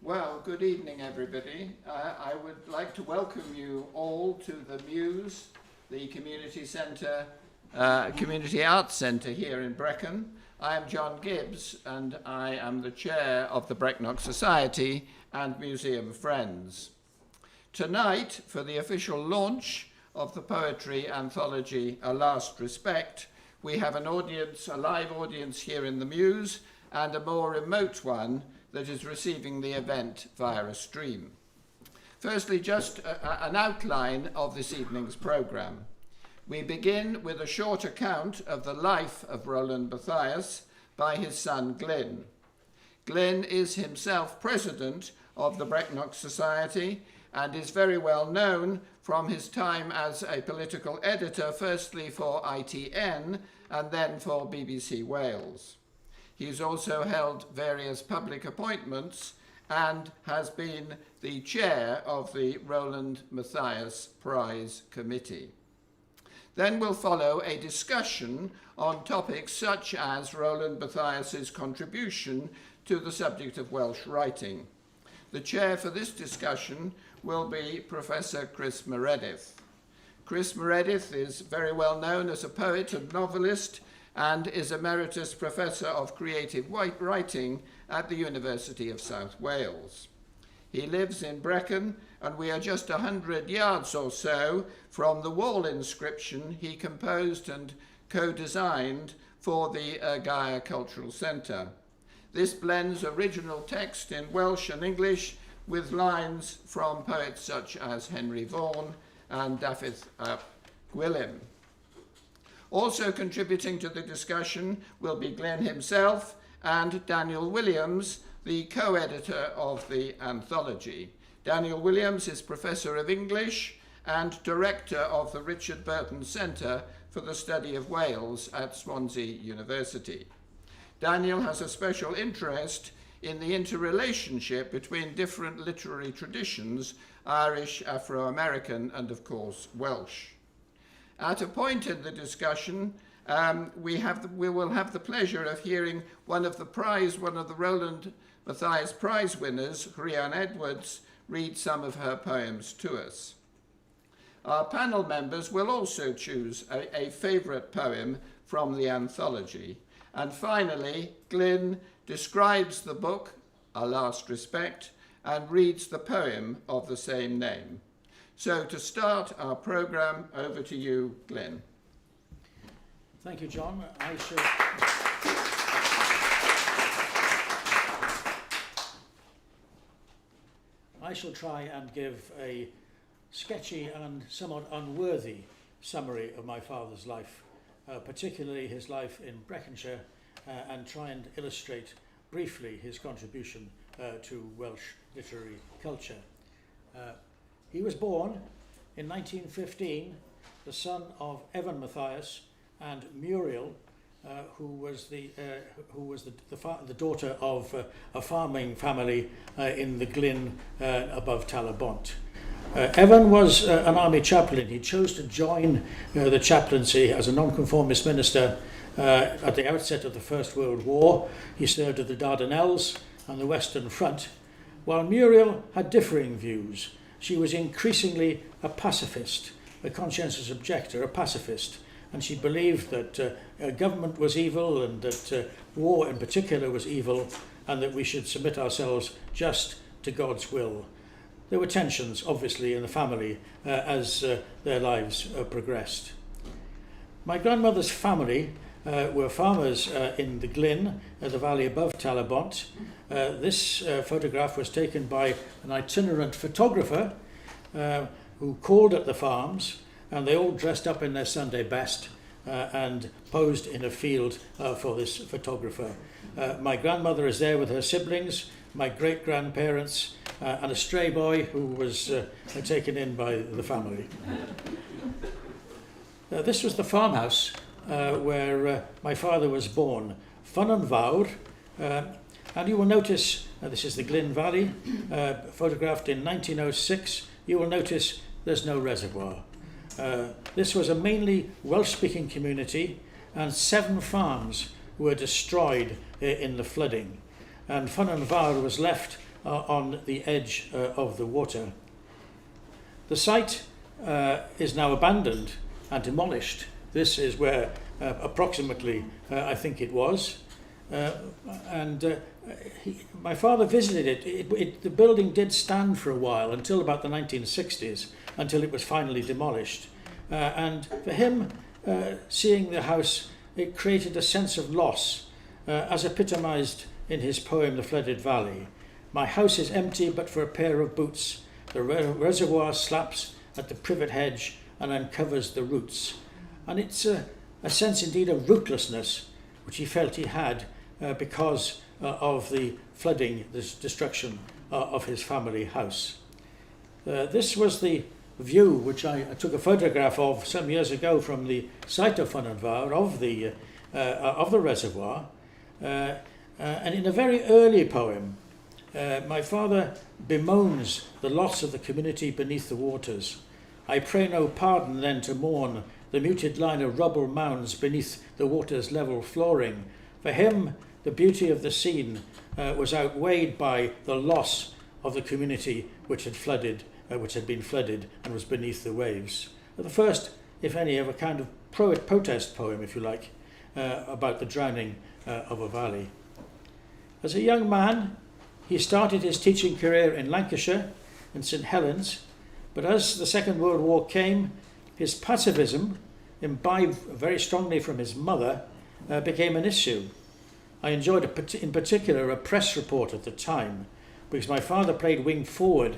Well, good evening, everybody. I would like to welcome you all to the Muse, the community centre, community arts centre here in Brecon. I am John Gibbs, and I am the chair of the Brecon Society and Museum Friends. Tonight, for the official launch of the poetry anthology A Last Respect, we have an audience, a live audience here in the Muse, and a more remote one that is receiving the event via a stream. Firstly, just an outline of this evening's programme. We begin with a short account of the life of Roland Mathias by his son Glyn. Glyn is himself president of the Brecon Society and is very well known from his time as a political editor, firstly for ITN and then for BBC Wales. He's also held various public appointments and has been the chair of the Roland Mathias Prize Committee. Then will follow a discussion on topics such as Roland Mathias's contribution to the subject of Welsh writing. The chair for this discussion will be Professor Chris Meredith. Chris Meredith is very well known as a poet and novelist and is Emeritus Professor of Creative Writing at the University of South Wales. He lives in Brecon, and we are just 100 yards or so from the wall inscription he composed and co-designed for the Gaia Cultural Centre. This blends original text in Welsh and English with lines from poets such as Henry Vaughan and Dafydd ap Gwilym. Also contributing to the discussion will be Glyn himself and Daniel Williams, the co-editor of the anthology. Daniel Williams is Professor of English and Director of the Richard Burton Centre for the Study of Wales at Swansea University. Daniel has a special interest in the interrelationship between different literary traditions, Irish, Afro-American, and of course Welsh. At a point in the discussion, we will have the pleasure of hearing one of the Roland Mathias Prize winners, Rhian Edwards, read some of her poems to us. Our panel members will also choose a favourite poem from the anthology. And finally, Glyn describes the book, A Last Respect, and reads the poem of the same name. So to start our programme, over to you, Glyn. Thank you, John. I shall try and give a sketchy and somewhat unworthy summary of my father's life, particularly his life in Breconshire, and try and illustrate briefly his contribution to Welsh literary culture. He was born in 1915, the son of Evan Mathias and Muriel, who was the daughter of a farming family in the Glyn above Talabont. Evan was an army chaplain. He chose to join the chaplaincy as a nonconformist minister at the outset of the First World War. He served at the Dardanelles and the Western Front, while Muriel had differing views. She was increasingly a pacifist, a conscientious objector, a pacifist, and she believed that government was evil and that war in particular was evil, and that we should submit ourselves just to God's will. There were tensions, obviously, in the family as their lives progressed. My grandmother's family were farmers in the Glyn, the valley above Talabont. This photograph was taken by an itinerant photographer who called at the farms, and they all dressed up in their Sunday best and posed in a field for this photographer. My grandmother is there with her siblings, my great-grandparents, and a stray boy who was taken in by the family. This was the farmhouse where my father was born, Ffynnon Fawr, and you will notice, this is the Glyn Valley, photographed in 1906, you will notice there's no reservoir. This was a mainly Welsh-speaking community, and 7 farms were destroyed in the flooding. And Ffynnon Fawr was left on the edge of the water. The site is now abandoned and demolished. This is where approximately I think it was. My father visited it. The building did stand for a while until about the 1960s, until it was finally demolished. And for him, seeing the house, it created a sense of loss, as epitomised in his poem, The Flooded Valley. My house is empty but for a pair of boots. The reservoir slaps at the privet hedge and uncovers the roots. And it's a sense indeed of rootlessness, which he felt he had because of the flooding, the destruction of his family house. This was the view which I took a photograph of some years ago from the site of Funanvar, of the reservoir. And in a very early poem, my father bemoans the loss of the community beneath the waters. I pray no pardon then to mourn the muted line of rubble mounds beneath the water's level flooring. For him, the beauty of the scene was outweighed by the loss of the community which had been flooded and was beneath the waves. The first, if any, of a kind of protest poem, if you like, about the drowning of a valley. As a young man, he started his teaching career in Lancashire, in St Helens, but as the Second World War came, his pacifism, imbibed very strongly from his mother, became an issue. I enjoyed in particular a press report at the time, because my father played wing forward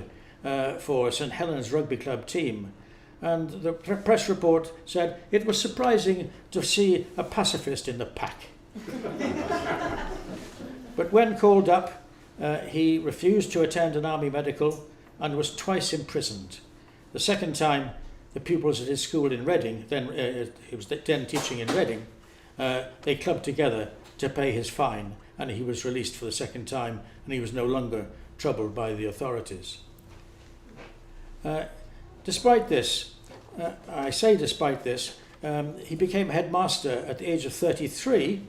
for St Helens Rugby Club team, and the press report said it was surprising to see a pacifist in the pack. But when called up, he refused to attend an army medical and was twice imprisoned. The second time, the pupils at his school in Reading, he was then teaching in Reading, they clubbed together to pay his fine, and he was released for the second time, and he was no longer troubled by the authorities. Despite this, he became headmaster at the age of 33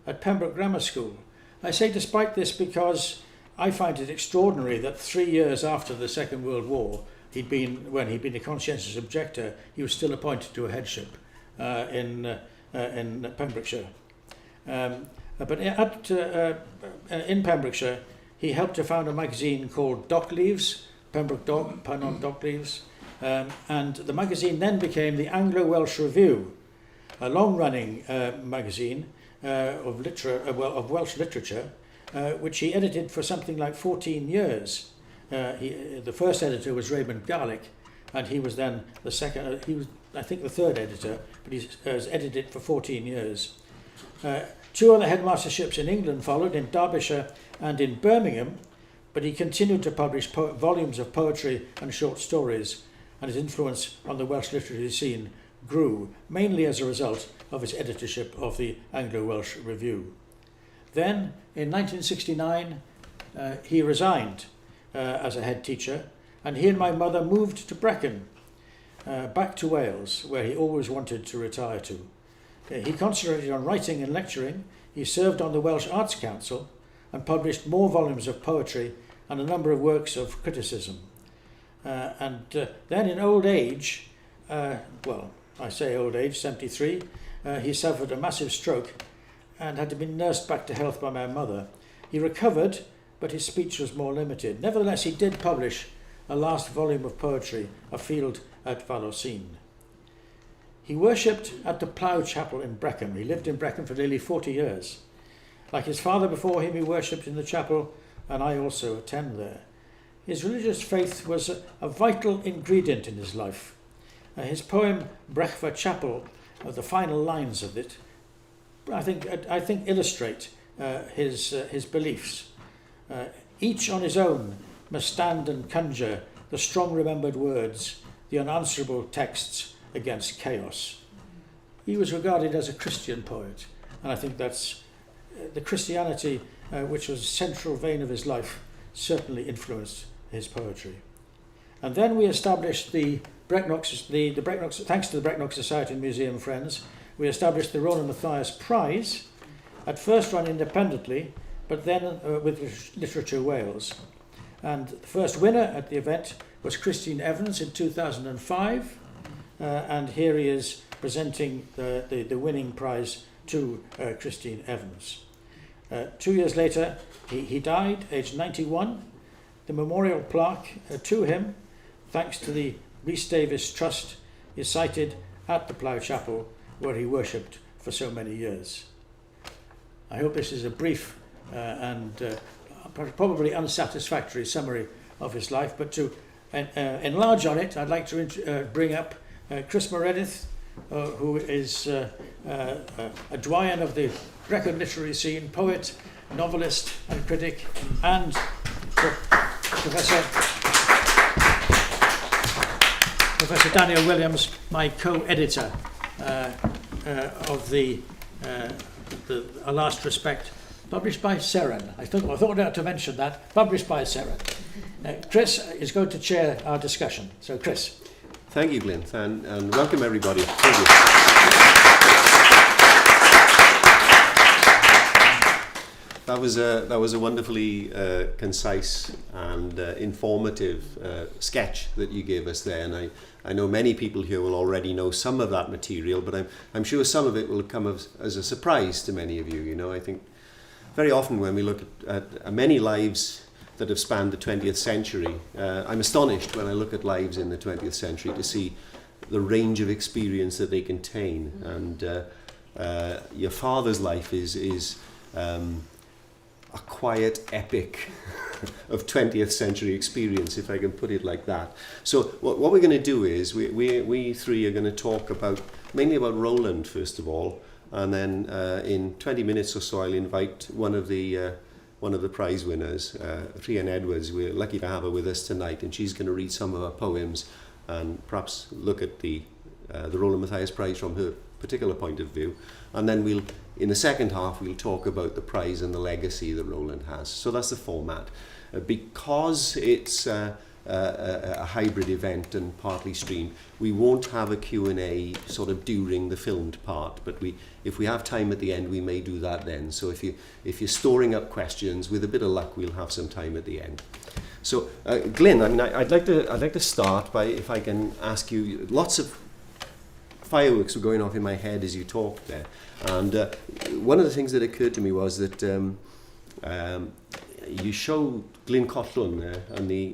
at Pembroke Grammar School. I say despite this because I find it extraordinary that 3 years after the Second World War, when he'd been a conscientious objector, he was still appointed to a headship in Pembrokeshire. But in Pembrokeshire, he helped to found a magazine called Dock Leaves, Pembroke Dock, pun on Dock Leaves, and the magazine then became the Anglo-Welsh Review, a long-running magazine of Welsh literature, which he edited for something like 14 years. The first editor was Raymond Garlick, and he was then the second. He was, I think, the third editor, but he has edited it for 14 years. 2 other headmasterships in England followed, in Derbyshire and in Birmingham, but he continued to publish volumes of poetry and short stories, and his influence on the Welsh literary scene grew, mainly as a result of his editorship of the Anglo-Welsh Review. Then, in 1969, he resigned as a head teacher, and he and my mother moved to Brecon, back to Wales, where he always wanted to retire to. He concentrated on writing and lecturing. He served on the Welsh Arts Council and published more volumes of poetry and a number of works of criticism. Then in old age, I say old age, 73, he suffered a massive stroke and had to be nursed back to health by my mother. He recovered, but his speech was more limited. Nevertheless, he did publish a last volume of poetry, A Field at Vallocine. He worshipped at the Plough Chapel in Brecon. He lived in Brecon for nearly 40 years. Like his father before him, he worshipped in the chapel, and I also attend there. His religious faith was a vital ingredient in his life. His poem, Brechfa Chapel, the final lines of it, I think illustrate his beliefs. Each on his own must stand and conjure the strong remembered words, the unanswerable texts against chaos. He was regarded as a Christian poet, and I think that's the Christianity which was a central vein of his life certainly influenced his poetry. And then we established the Brecon, thanks to the Brecon Society and Museum Friends, we established the Roland Mathias Prize, at first run independently, but then with Literature Wales. And the first winner at the event was Christine Evans in 2005, and here he is presenting the winning prize to Christine Evans. 2 years later, he died, aged 91. The memorial plaque to him, thanks to the Rhys Davies Trust, is sited at the Plough Chapel, where he worshipped for so many years. I hope this is a brief and probably unsatisfactory summary of his life, but to enlarge on it, I'd like to bring up Chris Meredith, who is a doyen of the Brecon literary scene, poet, novelist and critic, and Professor Daniel Williams, my co-editor of the A Last Respect, published by Seren. I thought I had to mention that, published by Seren. Chris is going to chair our discussion. So, Chris. Thank you, Glyn, and welcome everybody. Thank you. That was a wonderfully concise and informative sketch that you gave us there, and I know many people here will already know some of that material, but I'm sure some of it will come as a surprise to many of you. You know, I think very often when we look at many lives that have spanned the 20th century, I'm astonished when I look at lives in the 20th century to see the range of experience that they contain. And your father's life is a quiet epic of 20th century experience, if I can put it like that. So what we're going to do is we three are going to talk mainly about Roland first of all, and then in 20 minutes or so I'll invite one of the prize winners, Rhian Edwards. We're lucky to have her with us tonight, and she's going to read some of her poems and perhaps look at the Roland Mathias Prize from her particular point of view. And then in the second half, we'll talk about the prize and the legacy that Roland has. So that's the format. Because it's a hybrid event and partly streamed, we won't have a Q&A sort of during the filmed part, but if we have time at the end, we may do that then. So if you're storing up questions, with a bit of luck, we'll have some time at the end. So, Glyn, I mean, I'd like to start by, if I can ask you, lots of fireworks were going off in my head as you talked there, and one of the things that occurred to me was that you showed Glyn Collwn there and the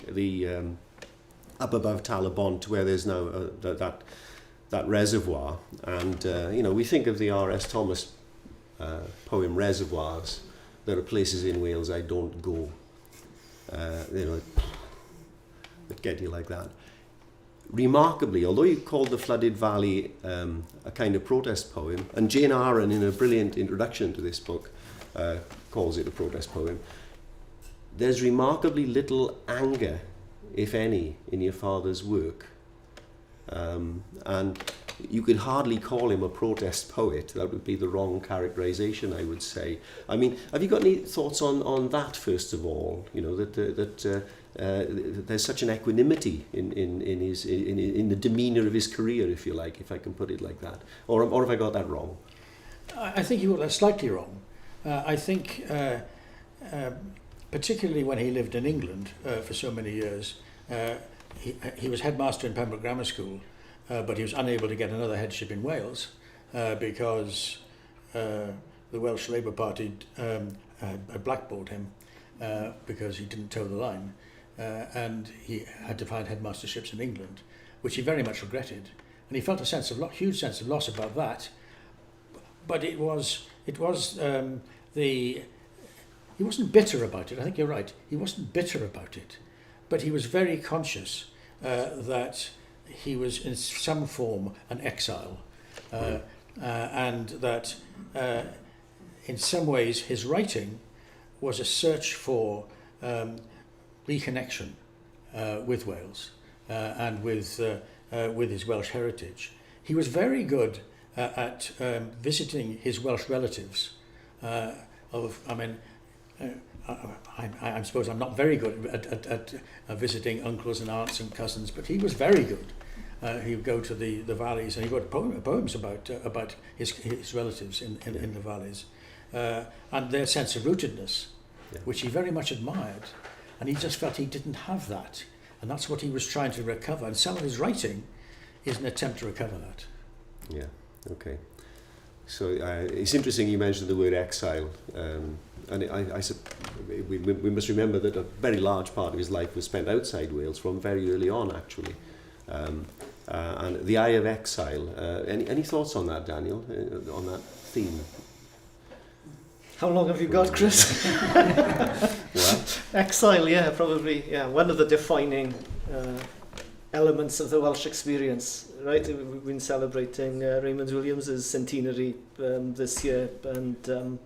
up above Talabont, where there's now that reservoir, and you know, we think of the R.S. Thomas poem Reservoirs. There are places in Wales I don't go, you know, that get you like that. Remarkably, although you called The Flooded Valley a kind of protest poem, and Jane Aaron, in a brilliant introduction to this book, calls it a protest poem, there's remarkably little anger, if any, in your father's work. And you could hardly call him a protest poet. That would be the wrong characterization, I would say. I mean, have you got any thoughts on that, first of all? You know, that there's such an equanimity in the demeanour of his career, if you like, if I can put it like that. Or have I got that wrong? I think you got that slightly wrong. I think, particularly when he lived in England for so many years, he was headmaster in Pembroke Grammar School, but he was unable to get another headship in Wales because the Welsh Labour Party had blackballed him because he didn't toe the line. And he had to find headmasterships in England, which he very much regretted, and he felt a huge sense of loss about that. But he wasn't bitter about it. I think you're right. He wasn't bitter about it, but he was very conscious that he was in some form an exile, and that in some ways his writing was a search for reconnection with Wales and with his Welsh heritage. He was very good at visiting his Welsh relatives. I suppose I'm not very good at visiting uncles and aunts and cousins, but he was very good. He would go to the valleys, and he wrote poems about his relatives in the valleys, and their sense of rootedness, which he very much admired. and he just felt he didn't have that, and that's what he was trying to recover, and some of his writing is an attempt to recover that. Yeah, okay. So it's interesting you mentioned the word exile, and we must remember that a very large part of his life was spent outside Wales from very early on, actually. And the eye of exile. Any thoughts on that, Daniel, on that theme? How long have you got, Chris? Well, Exile, yeah, probably, yeah, one of the defining elements of the Welsh experience, right? We've been celebrating Raymond Williams's centenary this year, and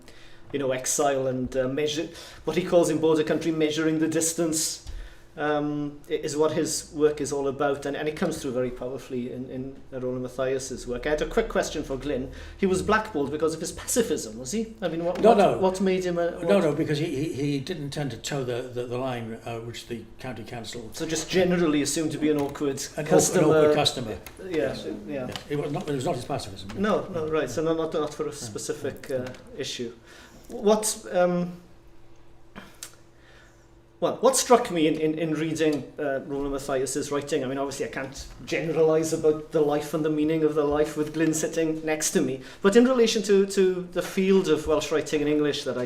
you know, exile and measure, what he calls in Border Country, measuring the distance, is what his work is all about, and it comes through very powerfully in Roland Mathias's work. I had a quick question for Glyn. He was blackballed because of his pacifism, was he? I mean, what made him a... No, because he didn't tend to toe the line which the county council... So just generally assumed to be an awkward An customer. awkward customer. Yeah, Yes. yeah. Yes. It was not his pacifism. No, right. So not for a specific issue. What struck me in reading Roland Mathias's writing, I mean, obviously I can't generalise about the life and the meaning of the life with Glyn sitting next to me, but in relation to the field of Welsh writing in English that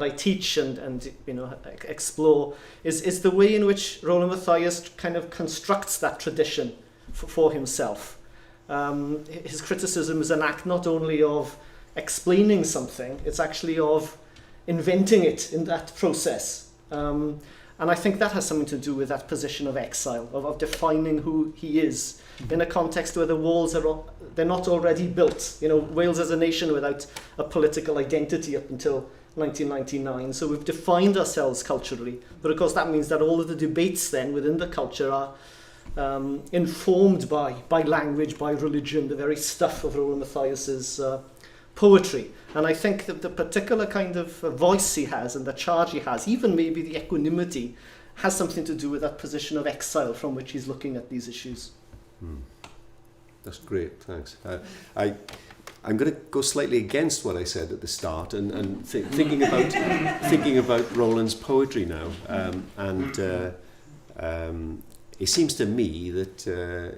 I teach and you know, explore, is the way in which Roland Mathias kind of constructs that tradition for himself. His criticism is an act not only of explaining something, it's actually of inventing it in that process. And I think that has something to do with that position of exile, of defining who he is in a context where the walls they're not already built. You know, Wales as a nation without a political identity up until 1999. So we've defined ourselves culturally, but of course that means that all of the debates then within the culture are informed by language, by religion, the very stuff of Roland Mathias's poetry. And I think that the particular kind of voice he has and the charge he has, even maybe the equanimity, has something to do with that position of exile from which he's looking at these issues. That's great, thanks. I'm going to go slightly against what I said at the start, and thinking about Roland's poetry now, it seems to me that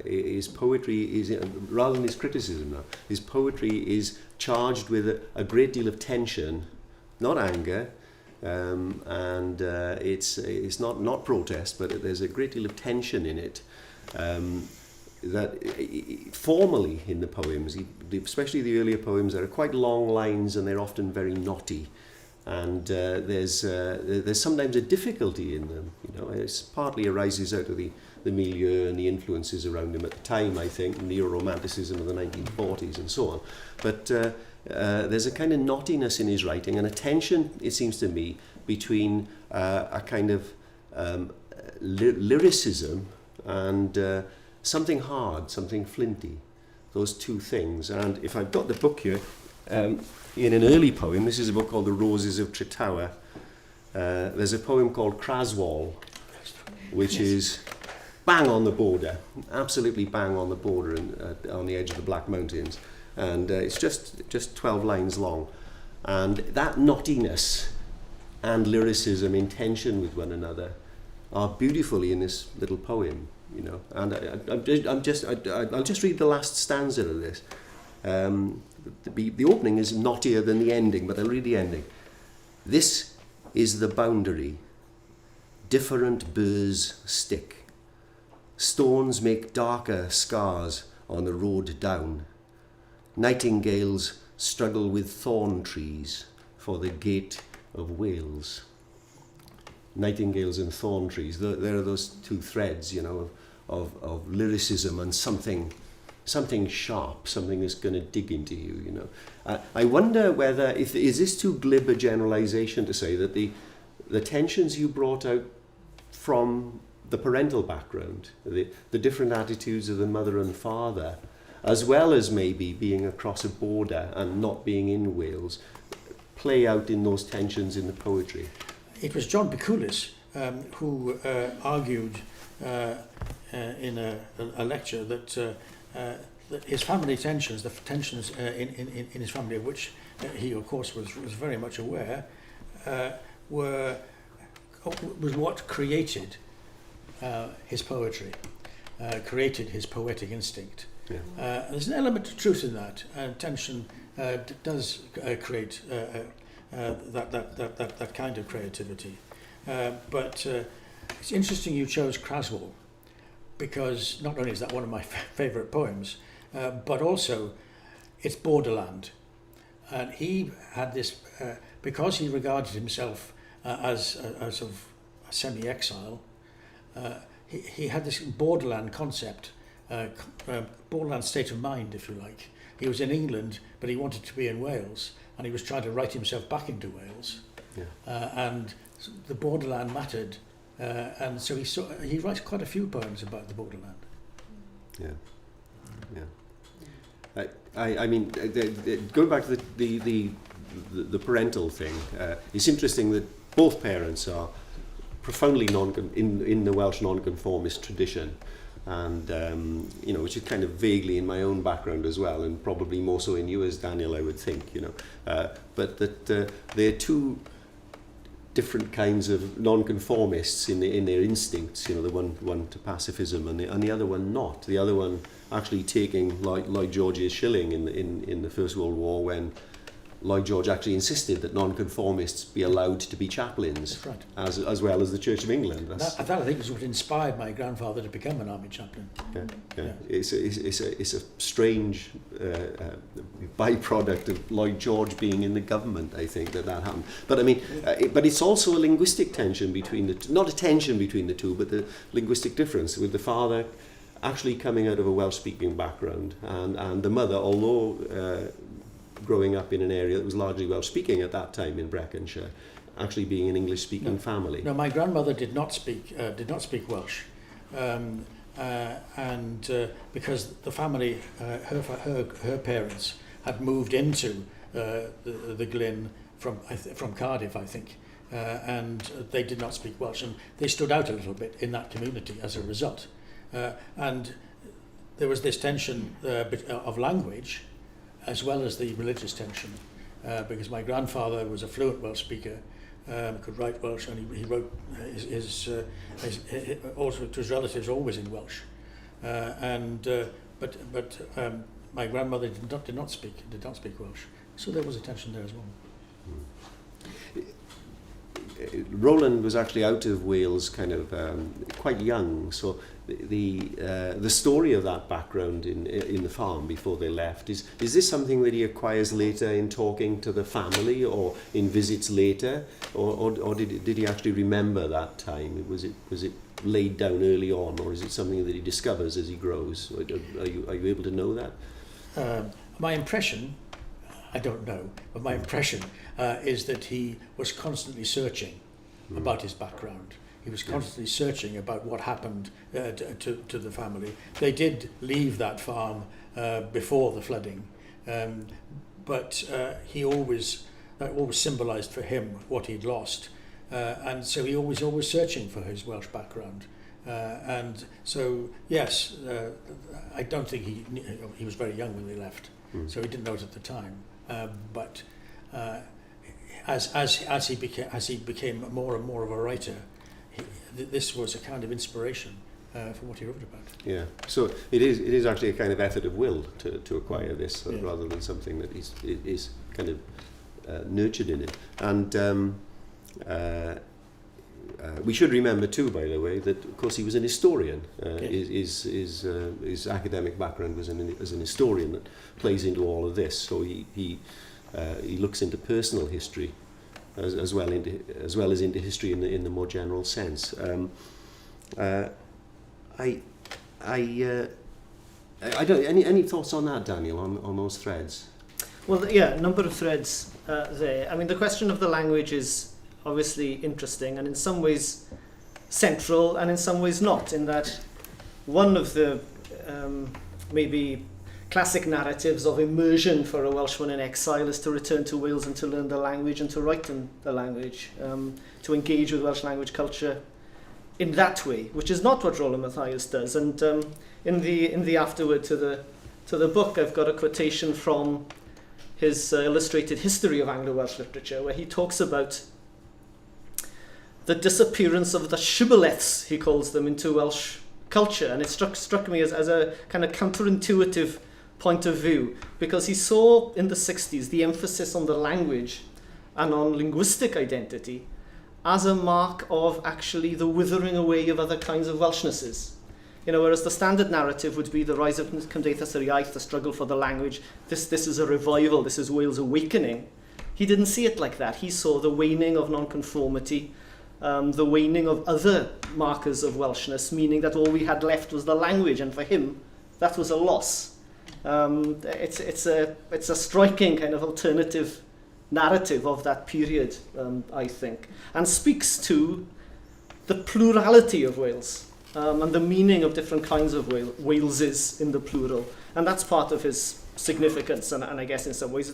his poetry is, rather than his criticism now, his poetry is charged with a great deal of tension, not anger, and it's not protest, but there's a great deal of tension in it. That formally in the poems, especially the earlier poems, there are quite long lines and they're often very knotty, and there's sometimes a difficulty in them. You know, it partly arises out of the milieu and the influences around him at the time, I think, neo-romanticism of the 1940s and so on. But there's a kind of knottiness in his writing and a tension, it seems to me, between a kind of lyricism and something hard, something flinty, those two things. And if I've got the book here, in an early poem, this is a book called The Roses of Tretower, there's a poem called Craswall, which is bang on the border, absolutely bang on the border and on the edge of the Black Mountains. And it's just 12 lines long. And that knottiness and lyricism in tension with one another are beautifully in this little poem, you know. And I'll just read the last stanza of this. The opening is knottier than the ending, but I'll read the ending. This is the boundary. Different burrs stick. Stones make darker scars on the road down. Nightingales struggle with thorn trees for the gate of Wales. Nightingales and thorn trees, there are those two threads, you know, of lyricism and something sharp, something that's going to dig into you, you know. I wonder whether, is this too glib a generalization to say that the tensions you brought out from the parental background, the different attitudes of the mother and father, as well as maybe being across a border and not being in Wales, play out in those tensions in the poetry? It was John Bikulis who argued in a lecture that his family tensions, the tensions in his family, of which he, of course, was very much aware, were was what created his poetry, created his poetic instinct. Yeah. There's an element of truth in that. Tension does create that kind of creativity. But it's interesting you chose Craswell, because not only is that one of my favourite poems, but also it's borderland. And he had this, because he regarded himself as of a semi-exile, he had this borderland concept, borderland state of mind, if you like. He was in England, but he wanted to be in Wales, and he was trying to write himself back into Wales. Yeah. And the borderland mattered, and so he writes quite a few poems about the borderland. Yeah, yeah. I mean, going back to the parental thing, it's interesting that both parents are profoundly in the Welsh nonconformist tradition, and you know, which is kind of vaguely in my own background as well, and probably more so in yours, Daniel, I would think, you know, but that they're two different kinds of nonconformists in their instincts, you know, the one to pacifism and the other one not. The other one actually taking Lloyd George's shilling in the First World War, when Lloyd George actually insisted that nonconformists be allowed to be chaplains. That's right. as well as the Church of England. That I think is what inspired my grandfather to become an army chaplain. Yeah. It's a strange byproduct of Lloyd George being in the government, I think, that happened. But I mean, but it's also a linguistic tension between the two, not a tension between the two, but the linguistic difference, with the father actually coming out of a Welsh-speaking background, and the mother, although growing up in an area that was largely Welsh-speaking at that time in Breconshire, actually being an English-speaking family. No, my grandmother did not speak Welsh, and because the family, her parents had moved into the Glyn from Cardiff, I think, and they did not speak Welsh, and they stood out a little bit in that community as a result. And there was this tension of language, as well as the religious tension, because my grandfather was a fluent Welsh speaker, could write Welsh, and he wrote also to his relatives always in Welsh, but my grandmother did not speak Welsh, so there was a tension there as well. Roland was actually out of Wales kind of quite young, so the story of that background in the farm before they left, is this something that he acquires later in talking to the family or in visits later, or did he actually remember that time? Was it laid down early on, or is it something that he discovers as he grows? Are you able to know that? My impression, I don't know, but my impression is that he was constantly searching about his background. He was constantly searching about what happened to the family. They did leave that farm before the flooding, but he always symbolised for him what he'd lost, and so he was always searching for his Welsh background. And so, yes, I don't think he was very young when they left, so he didn't know it at the time. But as he became more and more of a writer, this was a kind of inspiration for what he wrote about. Yeah, so it is actually a kind of effort of will to acquire this, rather than something that is kind of nurtured in it. And we should remember too, by the way, that of course he was an historian. His academic background was as an historian that plays into all of this. So he looks into personal history as well as into history in the more general sense. I don't. Any thoughts on that, Daniel? On those threads? Well, yeah, a number of threads there. I mean, the question of the language is obviously interesting, and in some ways central, and in some ways not. In that, one of the maybe classic narratives of immersion for a Welshman in exile is to return to Wales and to learn the language and to write in the language, to engage with Welsh language culture in that way, which is not what Roland Mathias does. And in the afterword to the book, I've got a quotation from his illustrated history of Anglo-Welsh literature, where he talks about the disappearance of the shibboleths, he calls them, into Welsh culture. And it struck me as a kind of counterintuitive point of view, because he saw in the 60s the emphasis on the language and on linguistic identity as a mark of actually the withering away of other kinds of Welshnesses. You know, whereas the standard narrative would be the rise of Cymdeithas yr Iaith, the struggle for the language, this is a revival, this is Wales' awakening. He didn't see it like that. He saw the waning of nonconformity, the waning of other markers of Welshness, meaning that all we had left was the language, and for him, that was a loss. It's a striking kind of alternative narrative of that period, I think, and speaks to the plurality of Wales and the meaning of different kinds of Waleses in the plural. And that's part of his significance, and I guess in some ways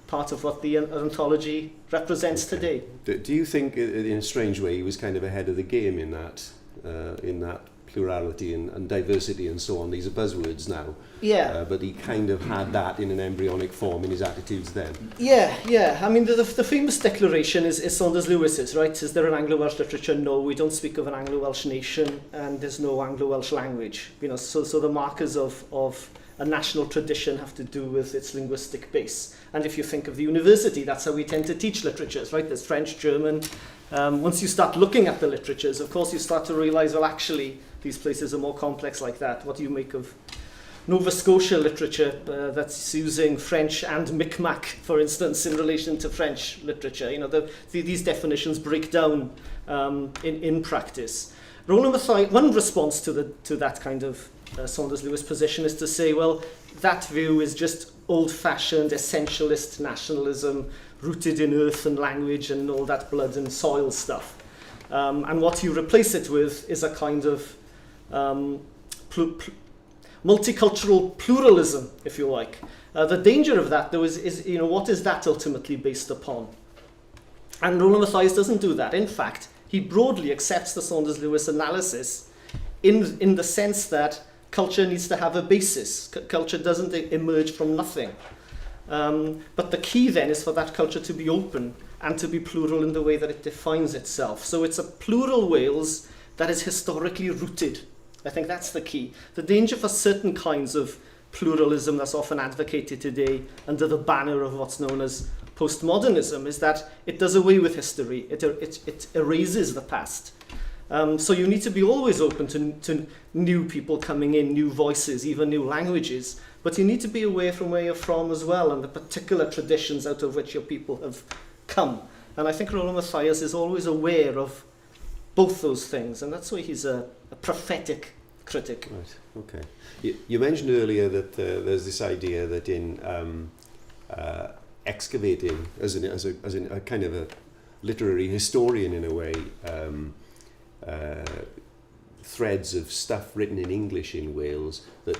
part of what the anthology represents today. Do you think, in a strange way, he was kind of ahead of the game in that plurality and diversity and so on? These are buzzwords now. Yeah. But he kind of had that in an embryonic form in his attitudes then. Yeah. I mean, the famous declaration is Saunders Lewis's, right? Is there an Anglo-Welsh literature? No, we don't speak of an Anglo-Welsh nation, and there's no Anglo-Welsh language. You know, so the markers of a national tradition have to do with its linguistic base. And if you think of the university, that's how we tend to teach literatures, right? There's French, German. Once you start looking at the literatures, of course, you start to realize, well, actually, these places are more complex like that. What do you make of Nova Scotia literature that's using French and Micmac, for instance, in relation to French literature? You know, these definitions break down in practice. Roland Mathias, one response to that kind of Saunders Lewis position is to say, well, that view is just old-fashioned essentialist nationalism rooted in earth and language and all that blood and soil stuff. And what you replace it with is a kind of multicultural pluralism, if you like. The danger of that, though, is you know, what is that ultimately based upon? And Roland Mathias doesn't do that. In fact, he broadly accepts the Saunders Lewis analysis in the sense that culture needs to have a basis. Culture doesn't emerge from nothing. But the key then is for that culture to be open and to be plural in the way that it defines itself. So it's a plural Wales that is historically rooted. I think that's the key. The danger for certain kinds of pluralism that's often advocated today under the banner of what's known as postmodernism is that it does away with history. It erases the past. So you need to be always open to new people coming in, new voices, even new languages. But you need to be aware from where you're from as well and the particular traditions out of which your people have come. And I think Roland Mathias is always aware of both those things. And that's why he's a prophetic critic. Right, okay. You mentioned earlier that there's this idea that in excavating, as in a kind of a literary historian in a way, threads of stuff written in English in Wales, that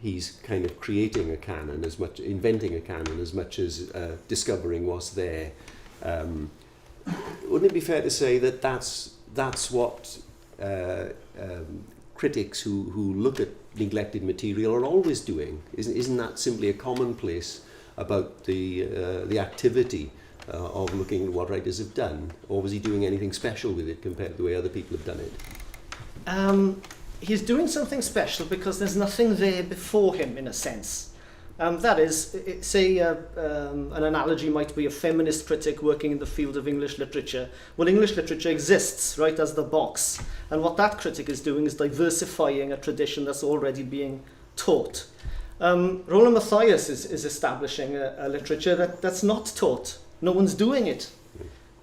he's kind of creating a canon inventing a canon as much as discovering what's there. Wouldn't it be fair to say that that's what critics who look at neglected material are always doing? Isn't that simply a commonplace about the activity of looking at what writers have done? Or was he doing anything special with it compared to the way other people have done it? He's doing something special because there's nothing there before him, in a sense. That is, say an analogy might be a feminist critic working in the field of English literature. Well, English literature exists, right, as the box. And what that critic is doing is diversifying a tradition that's already being taught. Roland Mathias is establishing a literature that's not taught. No one's doing it.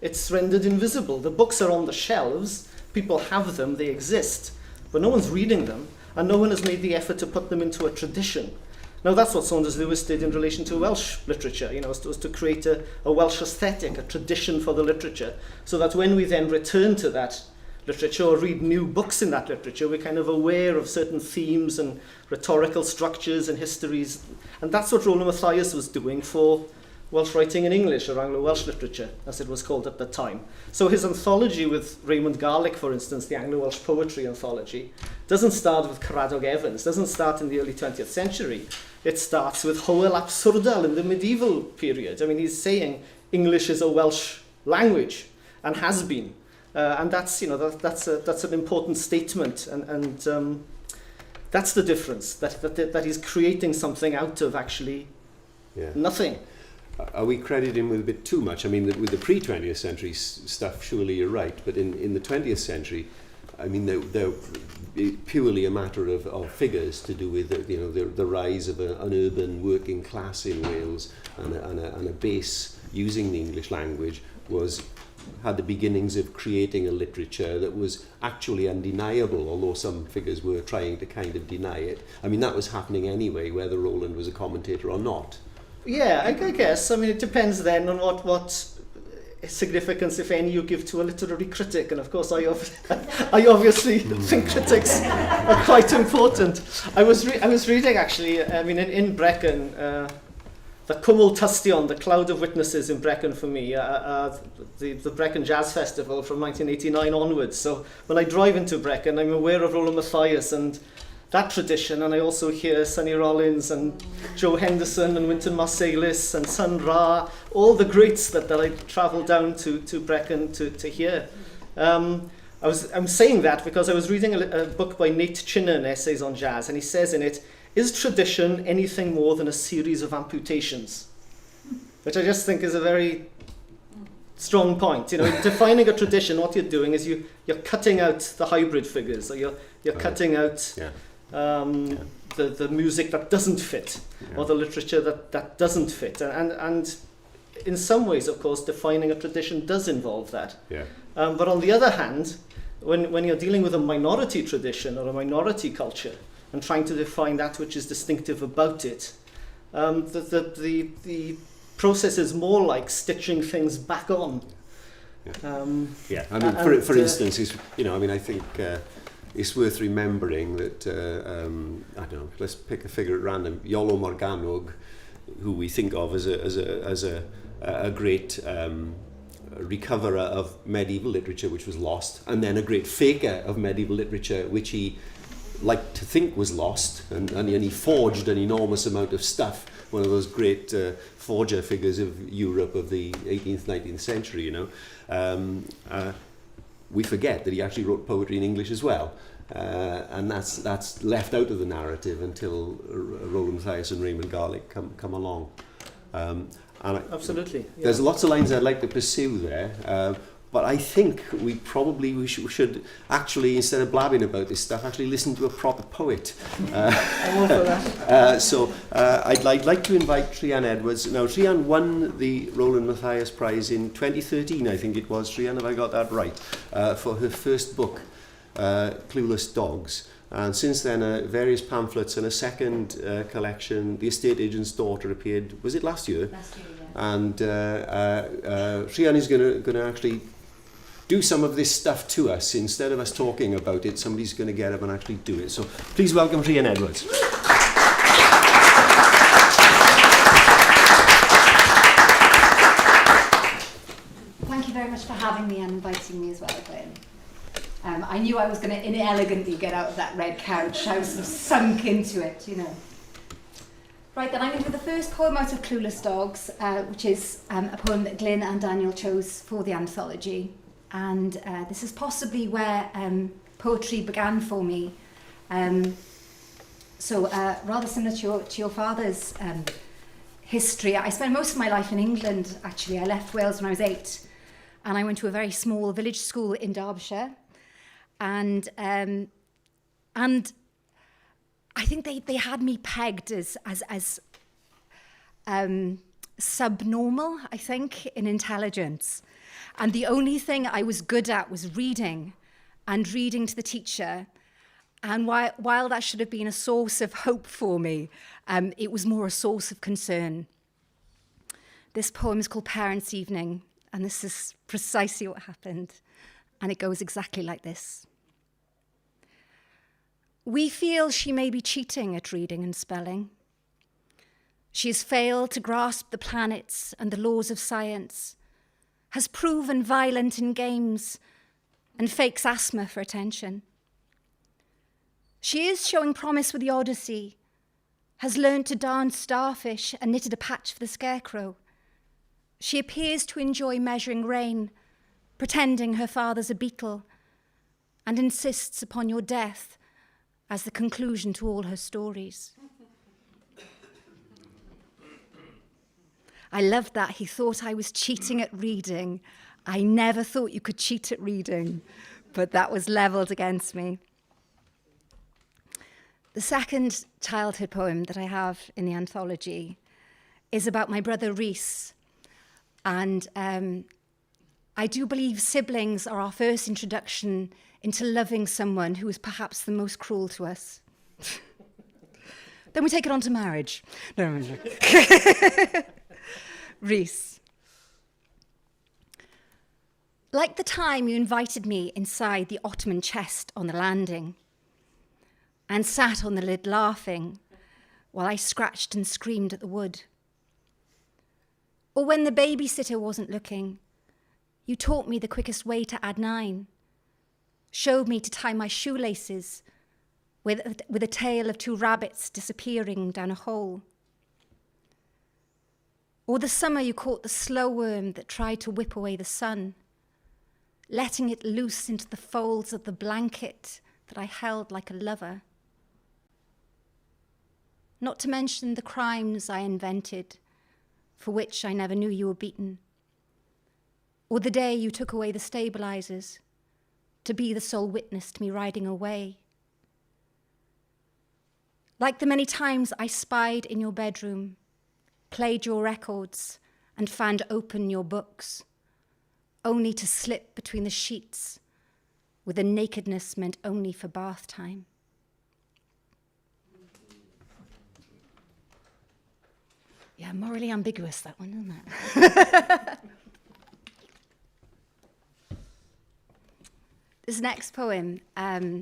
It's rendered invisible. The books are on the shelves. People have them. They exist. But no one's reading them. And no one has made the effort to put them into a tradition. Now, that's what Saunders Lewis did in relation to Welsh literature, you know, was to create a Welsh aesthetic, a tradition for the literature, so that when we then return to that literature or read new books in that literature, we're kind of aware of certain themes and rhetorical structures and histories. And that's what Roland Mathias was doing for Welsh writing in English, or Anglo-Welsh literature, as it was called at the time. So his anthology with Raymond Garlick, for instance, the Anglo-Welsh poetry anthology, doesn't start with Caradog Evans, doesn't start in the early 20th century. It starts with Hywel ap Swrdal in the medieval period. I mean, he's saying English is a Welsh language, and has been. And that's, that's an important statement, and that's the difference, that he's creating something out of actually nothing. Are we crediting him with a bit too much? I mean, with the pre-20th century stuff, surely you're right, but in the 20th century, I mean, they're purely a matter of figures to do with the rise of an urban working class in Wales, and a base using the English language had the beginnings of creating a literature that was actually undeniable, although some figures were trying to kind of deny it. I mean, that was happening anyway, whether Roland was a commentator or not. Yeah, I guess. I mean, it depends then on what significance, if any, you give to a literary critic. And of course, I obviously think critics are quite important. I was reading, actually, I mean, in Brecon, the Cwmwl Tystion, the cloud of witnesses in Brecon for me, the Brecon Jazz Festival from 1989 onwards. So when I drive into Brecon, I'm aware of Roland Mathias and that tradition, and I also hear Sonny Rollins and Joe Henderson and Wynton Marsalis and Sun Ra, all the greats that I travel down to Brecon to hear. I'm saying that because I was reading a book by Nate Chinnan, Essays on Jazz, and he says in it, "Is tradition anything more than a series of amputations?" Which I just think is a very strong point. Defining a tradition, what you're doing is you're cutting out the hybrid figures, or you're cutting out the music that doesn't fit, or the literature that doesn't fit. And in some ways, of course, defining a tradition does involve that. Yeah. But on the other hand, when you're dealing with a minority tradition or a minority culture and trying to define that which is distinctive about it, the process is more like stitching things back on. I mean, for instance, I think it's worth remembering that, I don't know, let's pick a figure at random, Iolo Morgannwg, who we think of as a great recoverer of medieval literature which was lost, and then a great faker of medieval literature which he liked to think was lost, and he forged an enormous amount of stuff, one of those great forger figures of Europe of the 18th, 19th century, we forget that he actually wrote poetry in English as well. And that's left out of the narrative until Roland Mathias and Raymond Garlick come along. Absolutely. Yeah. There's lots of lines I'd like to pursue there, but I think we should actually, instead of blabbing about this stuff, actually listen to a proper poet. I'm all for that. So I'd like to invite Trian Edwards. Now, Trian won the Roland Mathias Prize in 2013, I think it was. Trian, have I got that right? For her first book, Clueless Dogs. And since then, various pamphlets and a second collection, The Estate Agent's Daughter, appeared, was it last year? Last year, yeah. And Trian is going to actually do some of this stuff to us. Instead of us talking about it, somebody's going to get up and actually do it. So please welcome Trian Edwards. Thank you very much for having me and inviting me as well, Glyn. I knew I was going to inelegantly get out of that red couch. I was sort of sunk into it, Right, then I'm going to do the first poem out of Clueless Dogs, which is a poem that Glyn and Daniel chose for the anthology. And this is possibly where poetry began for me. So rather similar to your father's history. I spent most of my life in England, actually. I left Wales when I was 8. And I went to a very small village school in Derbyshire. And I think they had me pegged as subnormal, I think, in intelligence. And the only thing I was good at was reading, and reading to the teacher. And while that should have been a source of hope for me, it was more a source of concern. This poem is called Parents' Evening, and this is precisely what happened. And it goes exactly like this. We feel she may be cheating at reading and spelling. She has failed to grasp the planets and the laws of science, has proven violent in games, and fakes asthma for attention. She is showing promise with the Odyssey, has learned to dance starfish and knitted a patch for the scarecrow. She appears to enjoy measuring rain, pretending her father's a beetle, and insists upon your death as the conclusion to all her stories. I loved that. He thought I was cheating at reading. I never thought you could cheat at reading, but that was levelled against me. The second childhood poem that I have in the anthology is about my brother Rhys. And I do believe siblings are our first introduction into loving someone who is perhaps the most cruel to us. Then we take it on to marriage. No. Rhys. Like the time you invited me inside the Ottoman chest on the landing and sat on the lid laughing while I scratched and screamed at the wood. Or when the babysitter wasn't looking, you taught me the quickest way to add 9, showed me to tie my shoelaces with a tale of 2 rabbits disappearing down a hole. Or the summer you caught the slow worm that tried to whip away the sun, letting it loose into the folds of the blanket that I held like a lover. Not to mention the crimes I invented, for which I never knew you were beaten. Or the day you took away the stabilizers to be the sole witness to me riding away. Like the many times I spied in your bedroom, played your records, and found open your books, only to slip between the sheets with a nakedness meant only for bath time. Yeah, morally ambiguous, that one, isn't it? This next poem. The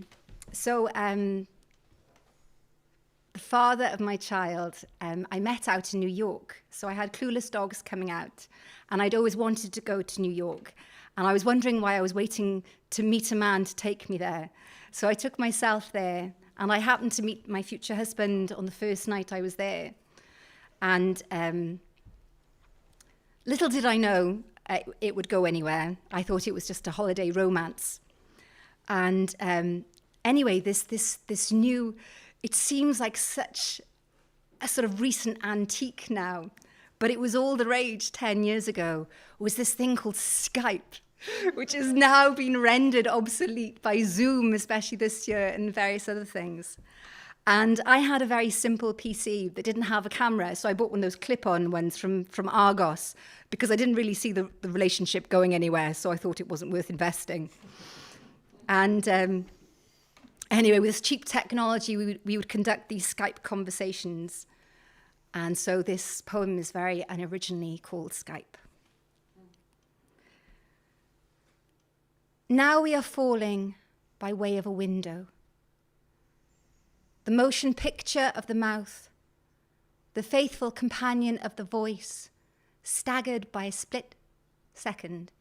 father of my child, I met out in New York. So I had Clueless Dogs coming out, and I'd always wanted to go to New York. And I was wondering why I was waiting to meet a man to take me there. So I took myself there, and I happened to meet my future husband on the first night I was there. And little did I know it would go anywhere. I thought it was just a holiday romance. And anyway, this new, it seems like such a sort of recent antique now, but it was all the rage 10 years ago, was this thing called Skype, which has now been rendered obsolete by Zoom, especially this year, and various other things. And I had a very simple PC that didn't have a camera, so I bought one of those clip-on ones from Argos, because I didn't really see the relationship going anywhere, so I thought it wasn't worth investing. And anyway, with this cheap technology, we would conduct these Skype conversations. And so this poem is very unoriginally called Skype. Now we are falling by way of a window. The motion picture of the mouth, the faithful companion of the voice, staggered by a split second.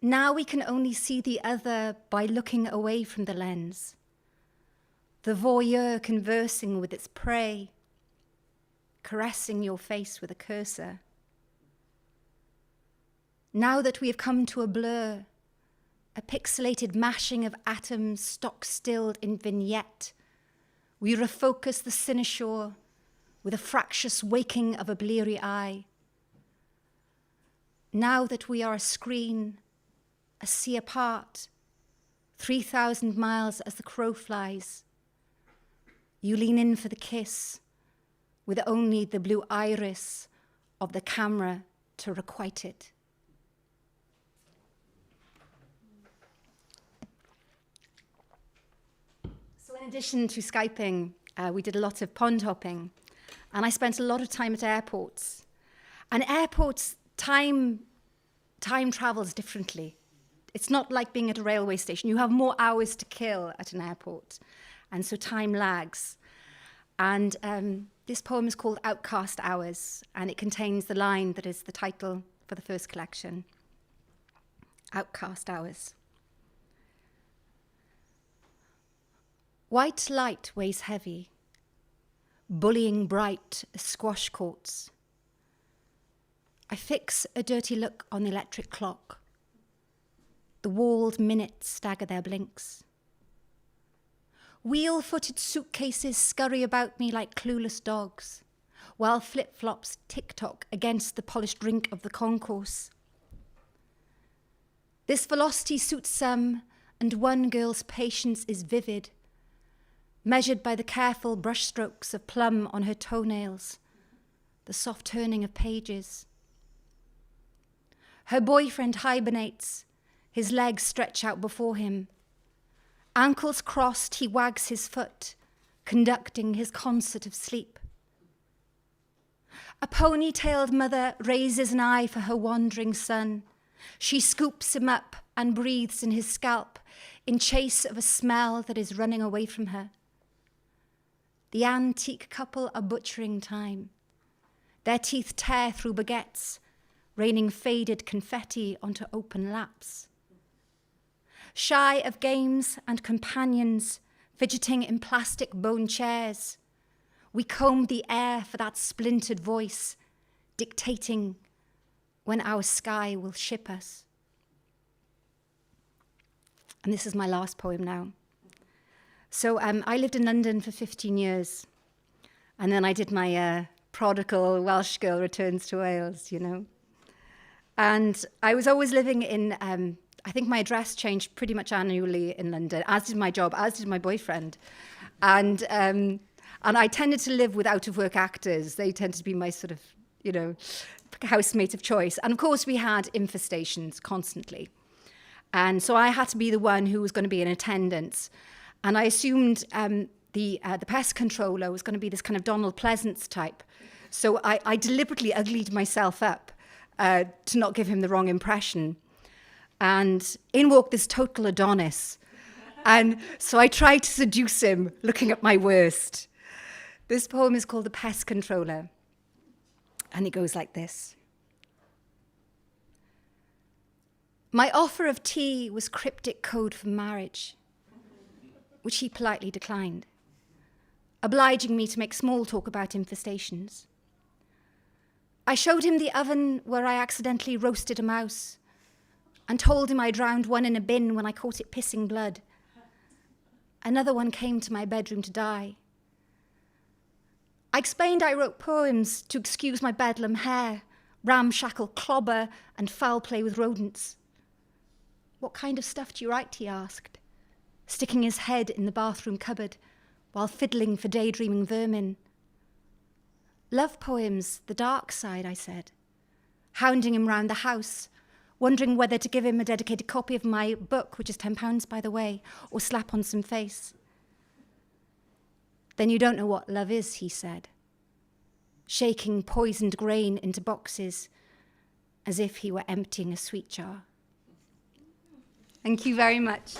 Now we can only see the other by looking away from the lens. The voyeur conversing with its prey, caressing your face with a cursor. Now that we have come to a blur, a pixelated mashing of atoms stock-stilled in vignette, we refocus the cynosure with a fractious waking of a bleary eye. Now that we are a screen, a sea apart, 3,000 miles as the crow flies, you lean in for the kiss with only the blue iris of the camera to requite it. So in addition to Skyping, we did a lot of pond hopping, and I spent a lot of time at airports. And airports, time travels differently. It's not like being at a railway station. You have more hours to kill at an airport, and so time lags. And this poem is called Outcast Hours, and it contains the line that is the title for the first collection, Outcast Hours. White light weighs heavy, bullying bright as squash courts. I fix a dirty look on the electric clock. The walled minutes stagger their blinks. Wheel-footed suitcases scurry about me like clueless dogs, while flip-flops tick-tock against the polished rink of the concourse. This velocity suits some, and one girl's patience is vivid, measured by the careful brushstrokes of plum on her toenails, the soft turning of pages. Her boyfriend hibernates, his legs stretch out before him. Ankles crossed, he wags his foot, conducting his concert of sleep. A ponytailed mother raises an eye for her wandering son. She scoops him up and breathes in his scalp in chase of a smell that is running away from her. The antique couple are butchering time. Their teeth tear through baguettes, raining faded confetti onto open laps. Shy of games and companions, fidgeting in plastic bone chairs, we comb the air for that splintered voice, dictating when our sky will ship us. And this is my last poem now. So I lived in London for 15 years, and then I did my prodigal Welsh girl returns to Wales, you know. And I was always living in, I think my address changed pretty much annually in London, as did my job, as did my boyfriend. And I tended to live with out-of-work actors. They tended to be my sort of, you know, housemate of choice. And of course, we had infestations constantly. And so I had to be the one who was going to be in attendance. And I assumed the pest controller was going to be this kind of Donald Pleasance type. So I deliberately uglied myself up to not give him the wrong impression. And in walked this total Adonis. And so I tried to seduce him, looking at my worst. This poem is called The Pest Controller. And it goes like this. My offer of tea was cryptic code for marriage, which he politely declined, obliging me to make small talk about infestations. I showed him the oven where I accidentally roasted a mouse and told him I drowned one in a bin when I caught it pissing blood. Another one came to my bedroom to die. I explained I wrote poems to excuse my bedlam hair, ramshackle clobber, and foul play with rodents. What kind of stuff do you write, he asked, sticking his head in the bathroom cupboard while fiddling for daydreaming vermin. Love poems, the dark side, I said, hounding him round the house, wondering whether to give him a dedicated copy of my book, which is £10, by the way, or slap on some face. Then you don't know what love is, he said, shaking poisoned grain into boxes as if he were emptying a sweet jar. Thank you very much.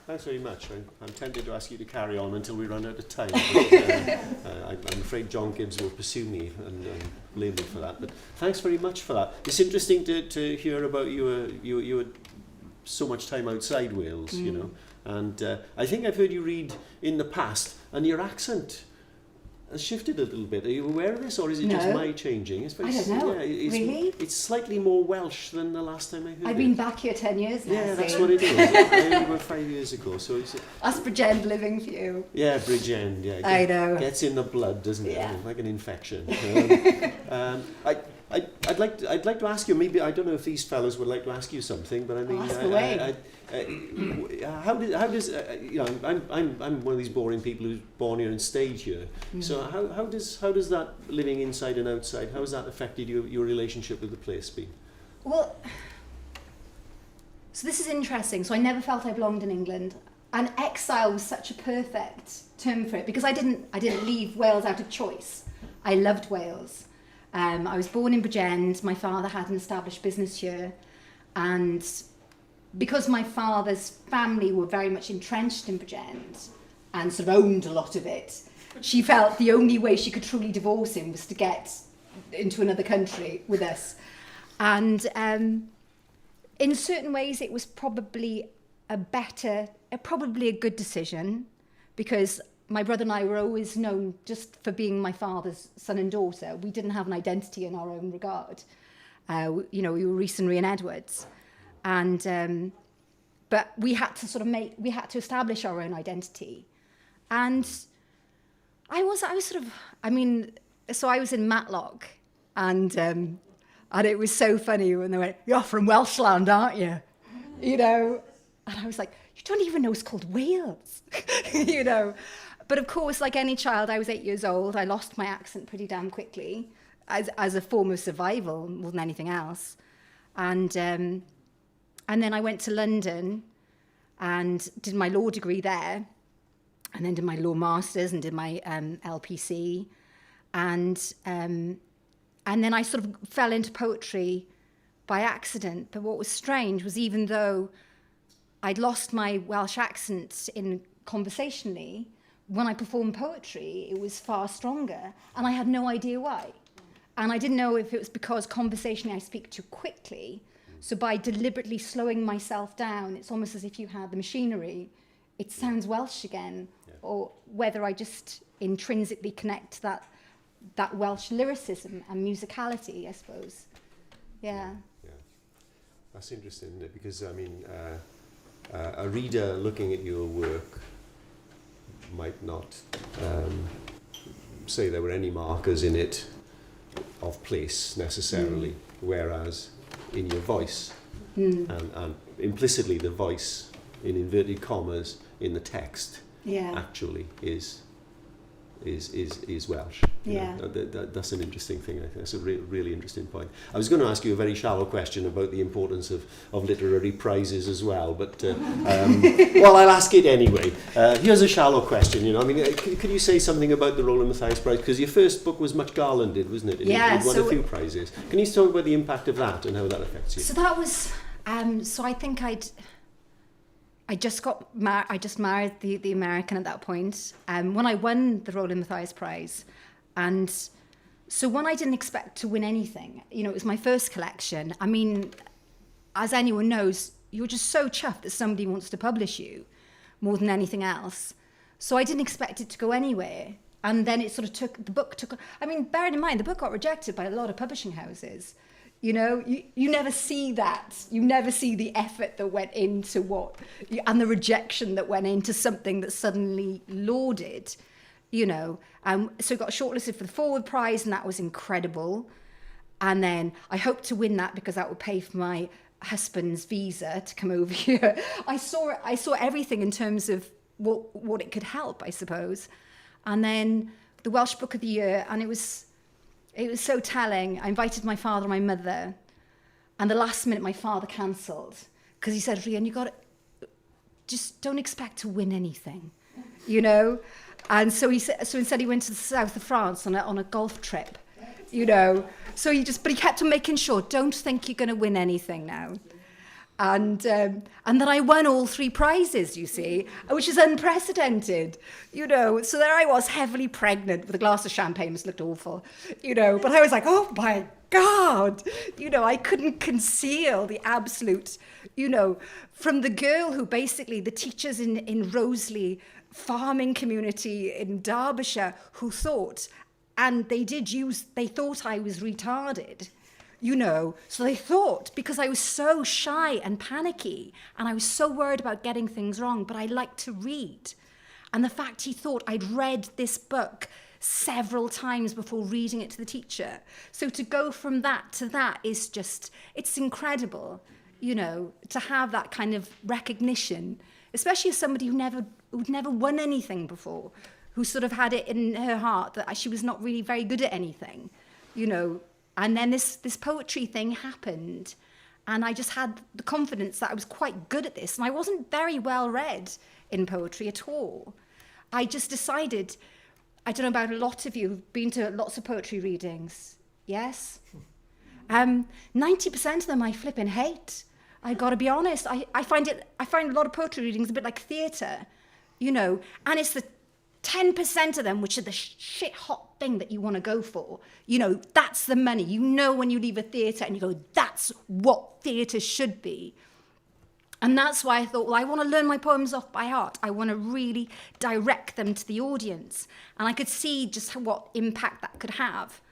Thanks very much. I'm tempted to ask you to carry on until we run out of time. But, I'm afraid John Gibbs will pursue me and blame me for that. But thanks very much for that. It's interesting to hear about you had so much time outside Wales, you know. And I think I've heard you read in the past, and your accent has shifted a little bit. Are you aware of this, or is it just my changing? It's very, I don't know. Yeah, Really? It's slightly more Welsh than the last time I heard I've it. been back here 10 years now. Yeah, that's so what it is. Only about 5 years ago. So it's, Us Brecon living for you. yeah, Bridgend. Yeah, I know. Gets in the blood, doesn't it? Yeah. Like an infection. I'd like to ask you. Maybe I don't know if these fellas would like to ask you something, but I mean, Ask away. how does you know? I'm one of these boring people who's born here and stayed here. So how does that living inside and outside? How has that affected your relationship with the place been? Well, so this is interesting. So I never felt I belonged in England, and exile was such a perfect term for it because I didn't leave Wales out of choice. I loved Wales. I was born in Brecon. My father had an established business here, and because my father's family were very much entrenched in Brecon and sort of owned a lot of it, she felt the only way she could truly divorce him was to get into another country with us. And in certain ways, it was probably probably a good decision, because my brother and I were always known just for being my father's son and daughter. We didn't have an identity in our own regard. We were Rhys and Rhian Edwards. And, but we had to establish our own identity. And I was in Matlock, and it was so funny when they went, "You're from Welshland, aren't you?" And I was like, "You don't even know it's called Wales," But of course, like any child, I was 8 years old. I lost my accent pretty damn quickly as a form of survival more than anything else. And then I went to London and did my law degree there, and then did my law masters and did my LPC. And then I sort of fell into poetry by accident. But what was strange was, even though I'd lost my Welsh accent conversationally, when I performed poetry, it was far stronger, and I had no idea why. And I didn't know if it was because conversationally I speak too quickly. So by deliberately slowing myself down, it's almost as if you had the machinery, it sounds Welsh again, or whether I just intrinsically connect that Welsh lyricism and musicality, I suppose. Yeah. That's interesting, isn't it? Because, I mean, a reader looking at your work might not say there were any markers in it of place necessarily, whereas in your voice, and implicitly the voice, in inverted commas, in the text, actually is Welsh. That's an interesting thing. I think that's a really interesting point. I was going to ask you a very shallow question about the importance of literary prizes as well, but well, I'll ask it anyway. Here's a shallow question. I mean, could you say something about the Roland Mathias Prize? Because your first book was much garlanded, wasn't it? It won a few prizes. Can you talk about the impact of that and how that affects you? So that was. So I think I just married the American at that point. When I won the Roland Mathias Prize, and so when I didn't expect to win anything, it was my first collection. I mean, as anyone knows, you're just so chuffed that somebody wants to publish you more than anything else. So I didn't expect it to go anywhere. And then it sort of I mean, bearing in mind, the book got rejected by a lot of publishing houses. You never see that. You never see the effort that went into and the rejection that went into something that's suddenly lauded, So it got shortlisted for the Forward Prize, and that was incredible. And then I hoped to win that because that would pay for my husband's visa to come over here. I saw everything in terms of what it could help, I suppose. And then the Welsh Book of the Year, and it was so telling. I invited my father and my mother, and the last minute my father cancelled because he said, "Rhian, just don't expect to win anything, And so instead he went to the south of France on a golf trip, So but he kept on making sure, don't think you're going to win anything now. And then I won all 3 prizes, you see, which is unprecedented, So there I was, heavily pregnant with a glass of champagne, must looked awful, But I was like, oh my God, I couldn't conceal the absolute, from the girl who basically, the teachers in Roseley farming community in Derbyshire who thought, and they thought I was retarded. So they thought, because I was so shy and panicky, and I was so worried about getting things wrong, but I liked to read. And the fact he thought I'd read this book several times before reading it to the teacher. So to go from that to that is just, it's incredible, to have that kind of recognition, especially as somebody who'd never won anything before, who sort of had it in her heart that she was not really very good at anything, And then this poetry thing happened, and I just had the confidence that I was quite good at this. And I wasn't very well read in poetry at all. I just decided, I don't know about a lot of you who've been to lots of poetry readings. Yes? 90% of them I flipping hate. I got to be honest. I find a lot of poetry readings a bit like theatre, and it's the 10% of them which are the shit hot thing that you want to go for. That's the money. When you leave a theatre and you go, that's what theatre should be. And that's why I thought, well, I want to learn my poems off by heart. I want to really direct them to the audience. And I could see just what impact that could have.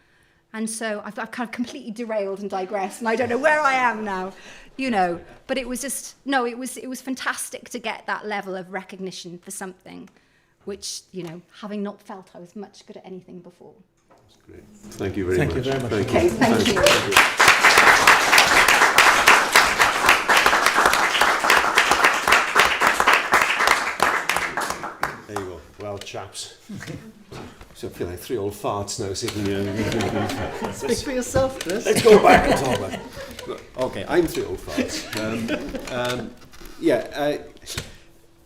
And so I've kind of completely derailed and digressed, and I don't know where I am now, you know. But it was just, no, it was fantastic to get that level of recognition for something, which, you know, having not felt I was much good at anything before. That's great. Thank you very much. Thank you very much. Okay, thank you. There you go. Well, chaps. So I feel like three old farts now sitting here. Speak for yourself, Chris. Let's go back and talk about it. Okay, I'm three old farts.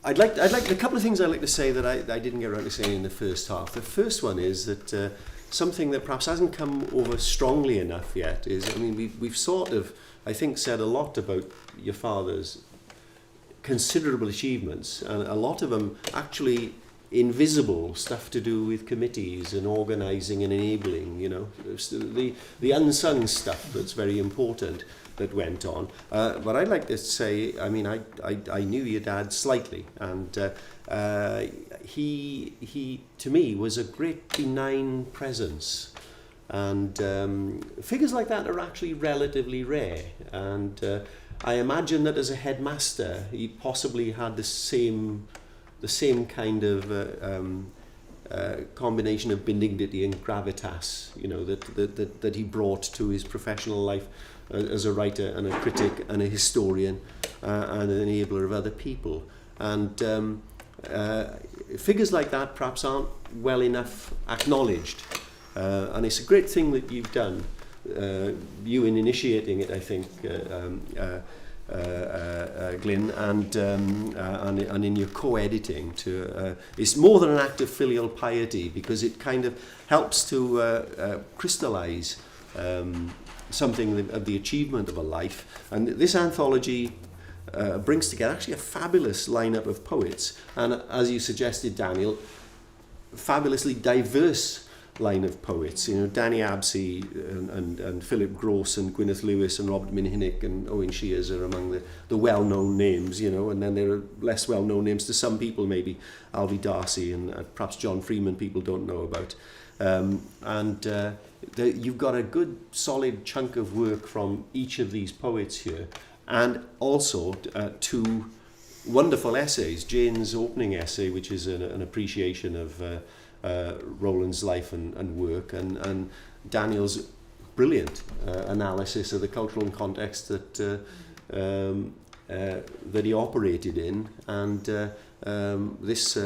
I'd like a couple of things I'd like to say that I didn't get around to saying in the first half. The first one is that something that perhaps hasn't come over strongly enough yet is, I mean, we've sort of, I think, said a lot about your father's considerable achievements, and a lot of them actually invisible stuff to do with committees and organising and enabling, you know, the unsung stuff that's very important that went on. But I'd like to say, I mean, I knew your dad slightly, and he to me was a great benign presence, and figures like that are actually relatively rare, and I imagine that as a headmaster he possibly had the same kind of combination of benignity and gravitas, you know, that he brought to his professional life as a writer and a critic and a historian and an enabler of other people. And figures like that perhaps aren't well enough acknowledged. And it's a great thing that you've done, you in initiating it, I think, Glyn, and in your co-editing. It's more than an act of filial piety, because it kind of helps to crystallise something of the achievement of a life. And this anthology brings together actually a fabulous lineup of poets, and as you suggested, Daniel, fabulously diverse line of poets. You know, Danny Absey and Philip Gross and Gwyneth Lewis and Robert Minhinnick and Owen Shears are among the well-known names, you know, and then there are less well-known names to some people, maybe Alvy Darcy and perhaps John Freeman people don't know about. You've got a good solid chunk of work from each of these poets here, and also two wonderful essays. Jane's opening essay, which is an appreciation of Roland's life and work, and Daniel's brilliant analysis of the cultural context that he operated in, and this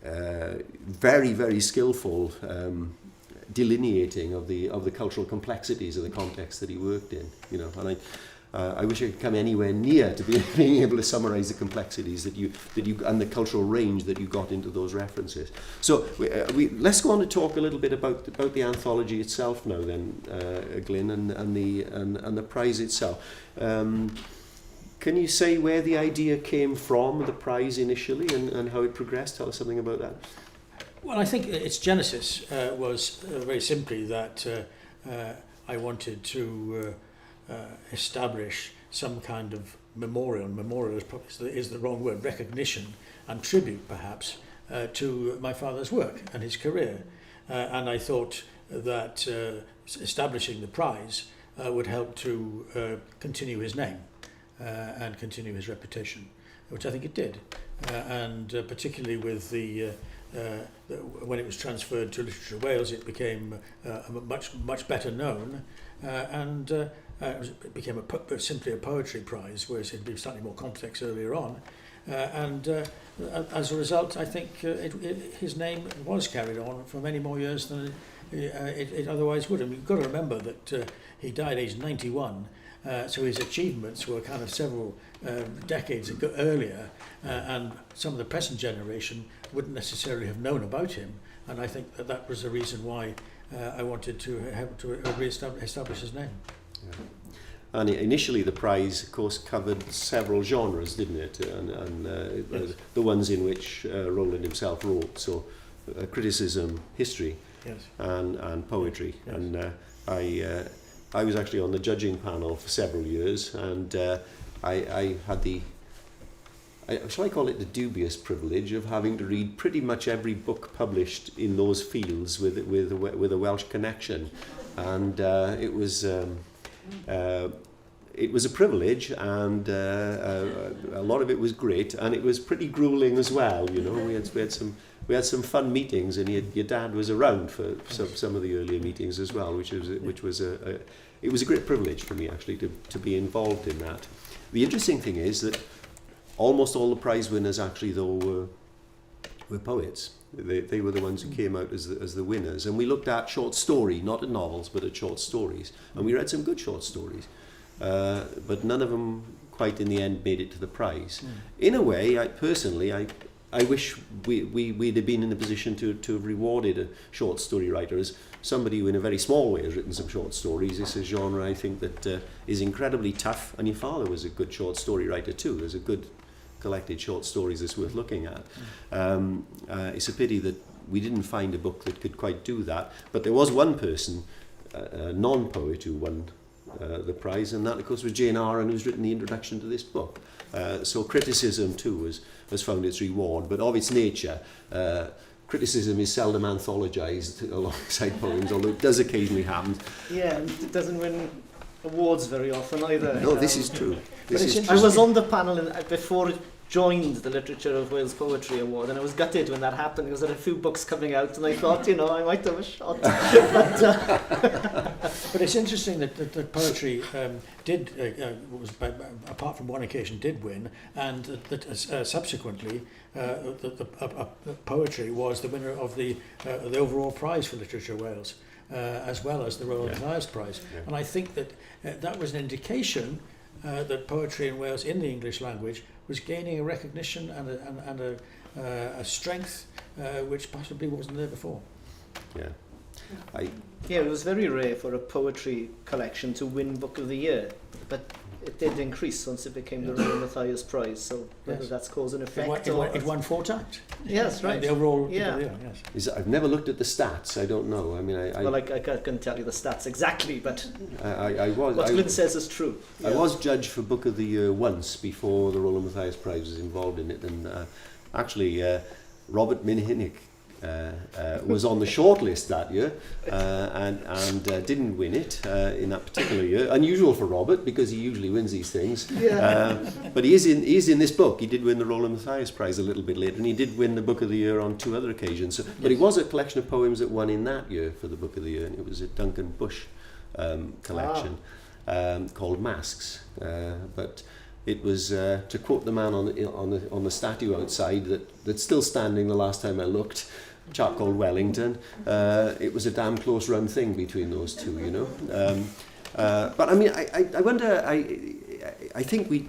very, very skillful delineating of the cultural complexities of the context that he worked in. You know, and I wish I could come anywhere near to being able to summarise the complexities that you and the cultural range that you got into those references. So let's go on to talk a little bit about the anthology itself now, then, Glyn, and the prize itself. Can you say where the idea came from, the prize initially, and how it progressed? Tell us something about that. Well, I think its genesis was very simply that I wanted to establish some kind of memorial. Memorial is the wrong word, recognition and tribute, perhaps, to my father's work and his career. And I thought that establishing the prize would help to continue his name and continue his reputation, which I think it did. And particularly with when it was transferred to Literature Wales, it became much better known, and it became simply a poetry prize, whereas it had been slightly more complex earlier on. And as a result, I think his name was carried on for many more years than it otherwise would. And you've got to remember that he died aged 91, so his achievements were kind of several decades ago, earlier, and some of the present generation wouldn't necessarily have known about him. And I think that was the reason why I wanted to have to establish his name. Yeah. And initially the prize, of course, covered several genres, didn't it? And yes. The ones in which Roland himself wrote, so criticism, history, yes, and poetry. Yes. And I was actually on the judging panel for several years, and I had the, shall I call it the dubious privilege of having to read pretty much every book published in those fields with a Welsh connection, and it was a privilege, and a lot of it was great, and it was pretty grueling as well. You know, we had some fun meetings, and your dad was around for some of the earlier meetings as well, which was a great privilege for me actually to be involved in that. The interesting thing is that almost all the prize winners actually though were poets. They were the ones who came out as the winners, and we looked at short story, not at novels, but at short stories, and we read some good short stories, but none of them quite in the end made it to the prize. In a way, I wish we'd have been in a position to have rewarded a short story writer as somebody who in a very small way has written some short stories. This is a genre I think that is incredibly tough, and your father was a good short story writer too. There's a good collected short stories that's worth looking at. It's a pity that we didn't find a book that could quite do that, but there was one person, a non-poet, who won the prize, and that of course was Jane Aaron, who's written the introduction to this book. So criticism too has found its reward, but of its nature, criticism is seldom anthologized alongside poems, although it does occasionally happen. Yeah, and it doesn't win awards very often either. No, this is true. I was on the panel before it joined the Literature of Wales Poetry Award, and I was gutted when that happened because there had a few books coming out, and I thought, you know, I might have a shot. But it's interesting that poetry did, apart from one occasion, did win, and that subsequently poetry was the winner of the overall prize for Literature of Wales, as well as the Roland Mathias Prize. Yeah. And I think that that was an indication that poetry in Wales in the English language was gaining a recognition and a strength which possibly wasn't there before. Yeah. Yeah, it was very rare for a poetry collection to win Book of the Year, but it did increase once it became the Roland Mathias Prize, so whether that's cause and effect it won 4 times. Yes, right. The overall, yes. I've never looked at the stats. I don't know. I mean, I couldn't tell you the stats exactly, but what Glyn says is true. I was judged for Book of the Year once before the Roland Mathias Prize was involved in it, and actually Robert Minhinnick was on the shortlist that year and didn't win it in that particular year. Unusual for Robert, because he usually wins these things. Yeah. But he is in this book. He did win the Roland Mathias Prize a little bit later, and he did win the Book of the Year on 2 other occasions. So, but it was a collection of poems that won in that year for the Book of the Year, and it was a Duncan Bush collection called Masks. But it was, to quote the man on the statue outside that's still standing the last time I looked, a chap called Wellington, it was a damn close run thing between those two, you know. But I mean, I wonder, I think we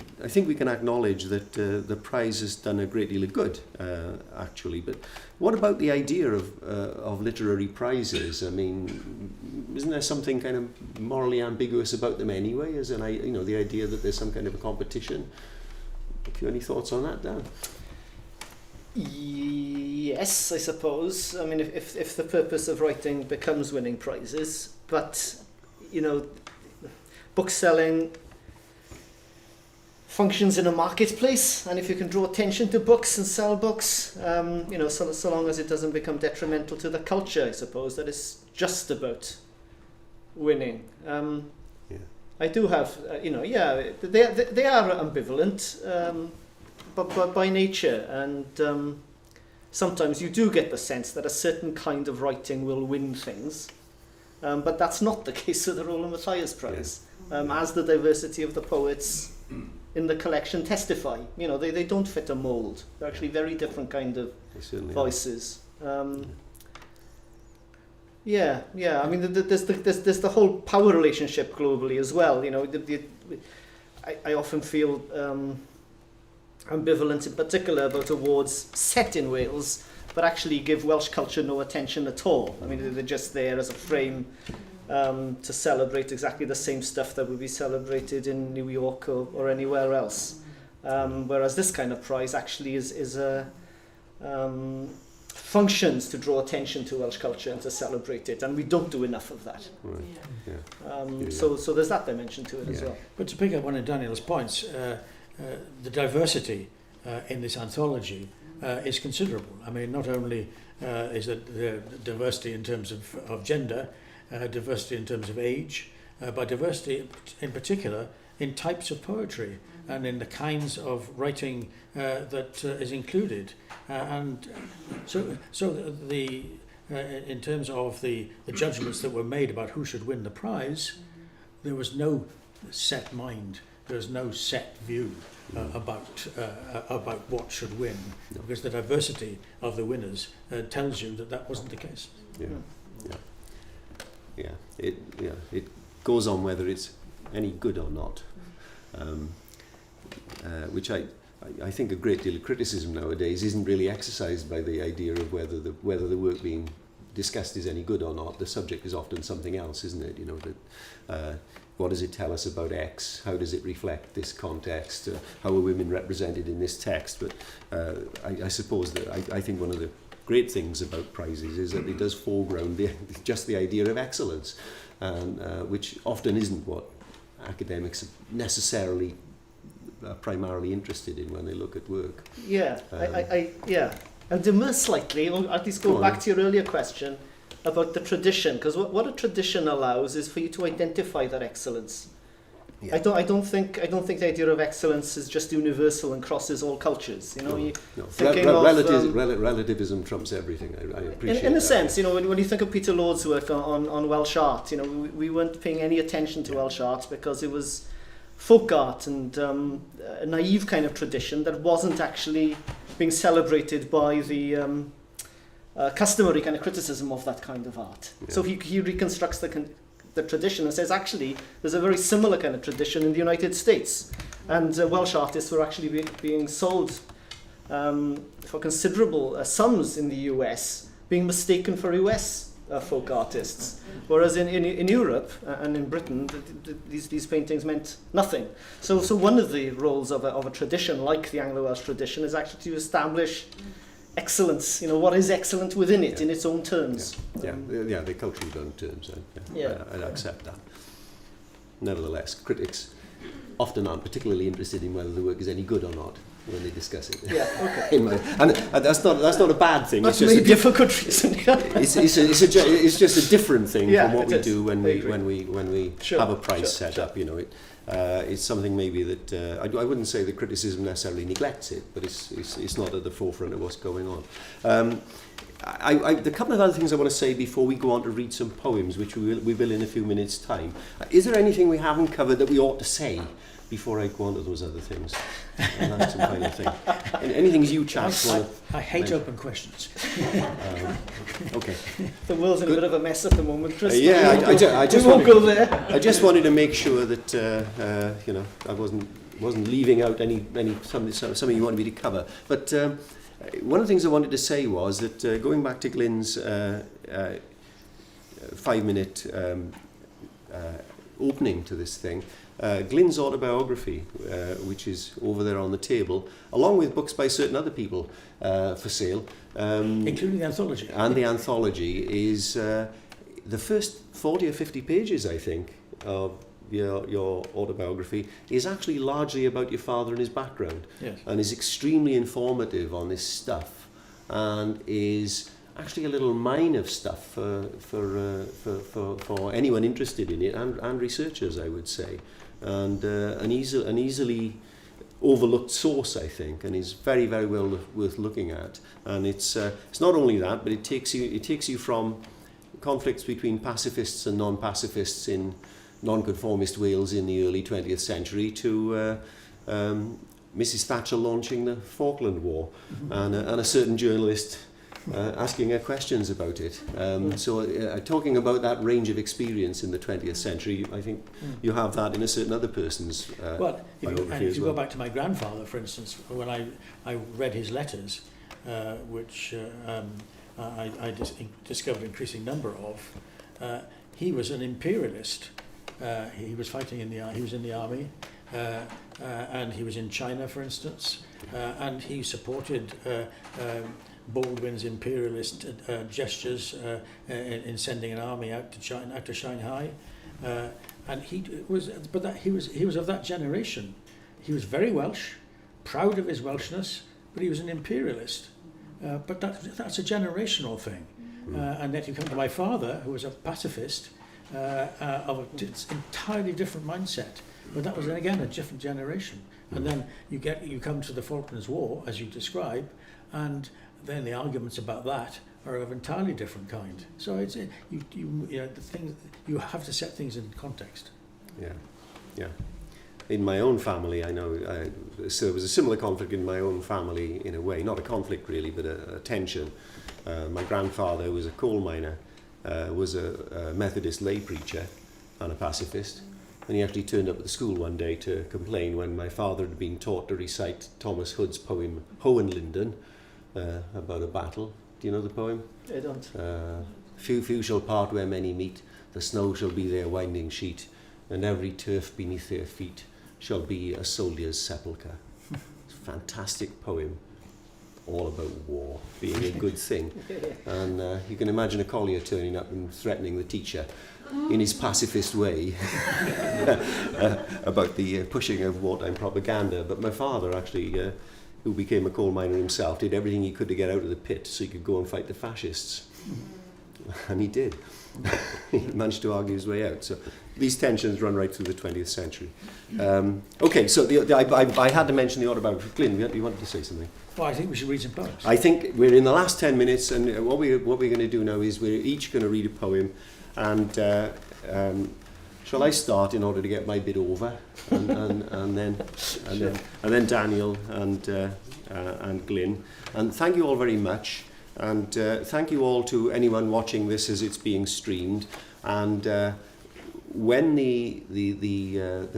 can acknowledge that the prize has done a great deal of good, actually. But what about the idea of literary prizes? I mean, isn't there something kind of morally ambiguous about them anyway? As in, the idea that there's some kind of a competition. Have you any thoughts on that, Dan? Yes, I suppose. I mean, if the purpose of writing becomes winning prizes, but book selling functions in a marketplace, and if you can draw attention to books and sell books, so long as it doesn't become detrimental to the culture, I suppose that it's just about winning. I do have, they are ambivalent, but by nature, and sometimes you do get the sense that a certain kind of writing will win things, but that's not the case with the Roland Mathias Prize, as the diversity of the poets in the collection testify. They don't fit a mould. They're actually very different kind of voices. I mean, there's the whole power relationship globally as well. I often feel ambivalent in particular about awards set in Wales, but actually give Welsh culture no attention at all. I mean, they're just there as a frame to celebrate exactly the same stuff that would be celebrated in New York or anywhere else. Whereas this kind of prize actually is a functions to draw attention to Welsh culture and to celebrate it, and we don't do enough of that. Right. Yeah. So there's that dimension to it as well. But to pick up one of Daniel's points, the diversity in this anthology is considerable. I mean, not only is it the diversity in terms of gender, diversity in terms of age, but diversity in particular in types of poetry and in the kinds of writing that is included. And so the in terms of the judgments that were made about who should win the prize, there was no set mind, there was no set view about what should win, because the diversity of the winners tells you that wasn't the case. It goes on whether it's any good or not, which I think a great deal of criticism nowadays isn't really exercised by the idea of whether the work being discussed is any good or not. The subject is often something else, isn't it? You know, that what does it tell us about X? How does it reflect this context? How are women represented in this text? But I suppose that I think one of the great things about prizes is that it does foreground just the idea of excellence, which often isn't what academics are necessarily primarily interested in when they look at work. Yeah, I'll demur slightly, or at least go back to your earlier question about the tradition, because what a tradition allows is for you to identify that excellence. Yeah. I don't think the idea of excellence is just universal and crosses all cultures. You know, relativism trumps everything. I appreciate in a that. sense, you know, when you think of Peter Lord's work on Welsh art, you know, we weren't paying any attention to Welsh art because it was folk art and a naive kind of tradition that wasn't actually being celebrated by the customary kind of criticism of that kind of art. Yeah. So he reconstructs the tradition and says, actually, there's a very similar kind of tradition in the United States. And Welsh artists were actually being sold for considerable sums in the US, being mistaken for US folk artists. Whereas in Europe and in Britain, these paintings meant nothing. So one of the roles of a tradition like the Anglo-Welsh tradition is actually to establish excellence, you know, what is excellent within it in its own terms. The culturally own terms. I'd accept that. Nevertheless, critics often aren't particularly interested in whether the work is any good or not when they discuss it. Yeah, okay. And that's not a bad thing. That's maybe a good reason. It's just a different thing from what we do when we have a prize set up. You know, it's something maybe that I wouldn't say that criticism necessarily neglects it, but it's not at the forefront of what's going on. The couple of other things I want to say before we go on to read some poems, which we will in a few minutes' time. Is there anything we haven't covered that we ought to say before I go on to those other things? And that's some kind of thing. Anything you chaps want to... I hate open questions. Okay. The world's in a bit of a mess at the moment, Chris. I just won't go there. I just wanted to make sure that you know, I wasn't leaving out something you wanted me to cover. But one of the things I wanted to say was that going back to Glyn's 5-minute opening to this thing, Glyn's autobiography, which is over there on the table, along with books by certain other people for sale. Including the anthology. And the anthology is the first 40 or 50 pages, I think, of your autobiography is actually largely about your father and his background. Yes. And is extremely informative on this stuff, and is actually a little mine of stuff for anyone interested in it and researchers, I would say, and an easily overlooked source, I think, and is very, very well worth looking at. And it's not only that, but it takes you from conflicts between pacifists and non-pacifists in non-conformist Wales in the early 20th century to Mrs. Thatcher launching the Falkland War, and a certain journalist asking her questions about it. So talking about that range of experience in the 20th century, I think you have that in a certain other person's biography if you go back to my grandfather, for instance, when I read his letters, which I discovered an increasing number of, he was an imperialist. He was fighting he was in the army, and he was in China, for instance, and he supported Baldwin's imperialist gestures in sending an army out to Shanghai, and he was of that generation. He was very Welsh, proud of his Welshness, but he was an imperialist. But that's a generational thing. And then you come to my father, who was a pacifist, of an entirely different mindset. But that was, again, a different generation. And then you come to the Falklands War, as you describe, and then the arguments about that are of entirely different kind. So it's you have to set things in context. Yeah. In my own family, I know, so there was a similar conflict in my own family in a way, not a conflict really, but a tension. My grandfather was a coal miner, was a Methodist lay preacher and a pacifist, and he actually turned up at the school one day to complain when my father had been taught to recite Thomas Hood's poem Hohenlinden about a battle. Do you know the poem? I don't. Few shall part where many meet, the snow shall be their winding sheet, and every turf beneath their feet shall be a soldier's sepulchre. It's a fantastic poem, all about war being a good thing. And you can imagine a collier turning up and threatening the teacher in his pacifist way about the pushing of wartime propaganda. But my father actually, who became a coal miner himself, did everything he could to get out of the pit so he could go and fight the fascists. And he did. He managed to argue his way out. So these tensions run right through the 20th century. Okay, so I had to mention the autobiography of Glyn. You wanted to say something? Well, I think we should read some poems. I think we're in the last 10 minutes, and what we're going to do now is we're each going to read a poem. And shall I start in order to get my bit over, and then Daniel and Glyn. And thank you all very much. And thank you all to anyone watching this as it's being streamed. And when the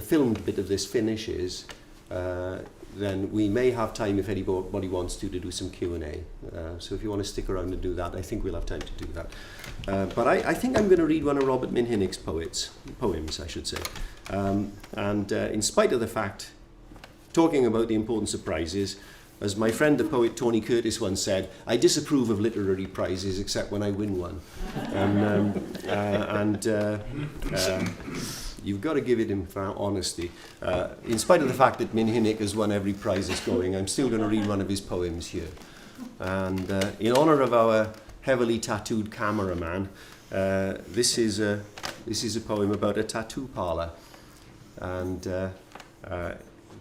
filmed bit of this finishes, then we may have time, if anybody wants to do some Q&A. So if you want to stick around and do that, I think we'll have time to do that. But I think I'm going to read one of Robert Minhinnick's poems, I should say. And in spite of the fact, talking about the importance of prizes, as my friend the poet Tony Curtis once said, I disapprove of literary prizes except when I win one. You've got to give it him for honesty. In spite of the fact that Minhinnick has won every prize that's going, I'm still going to read one of his poems here. And in honour of our heavily tattooed cameraman, this is a poem about a tattoo parlour. And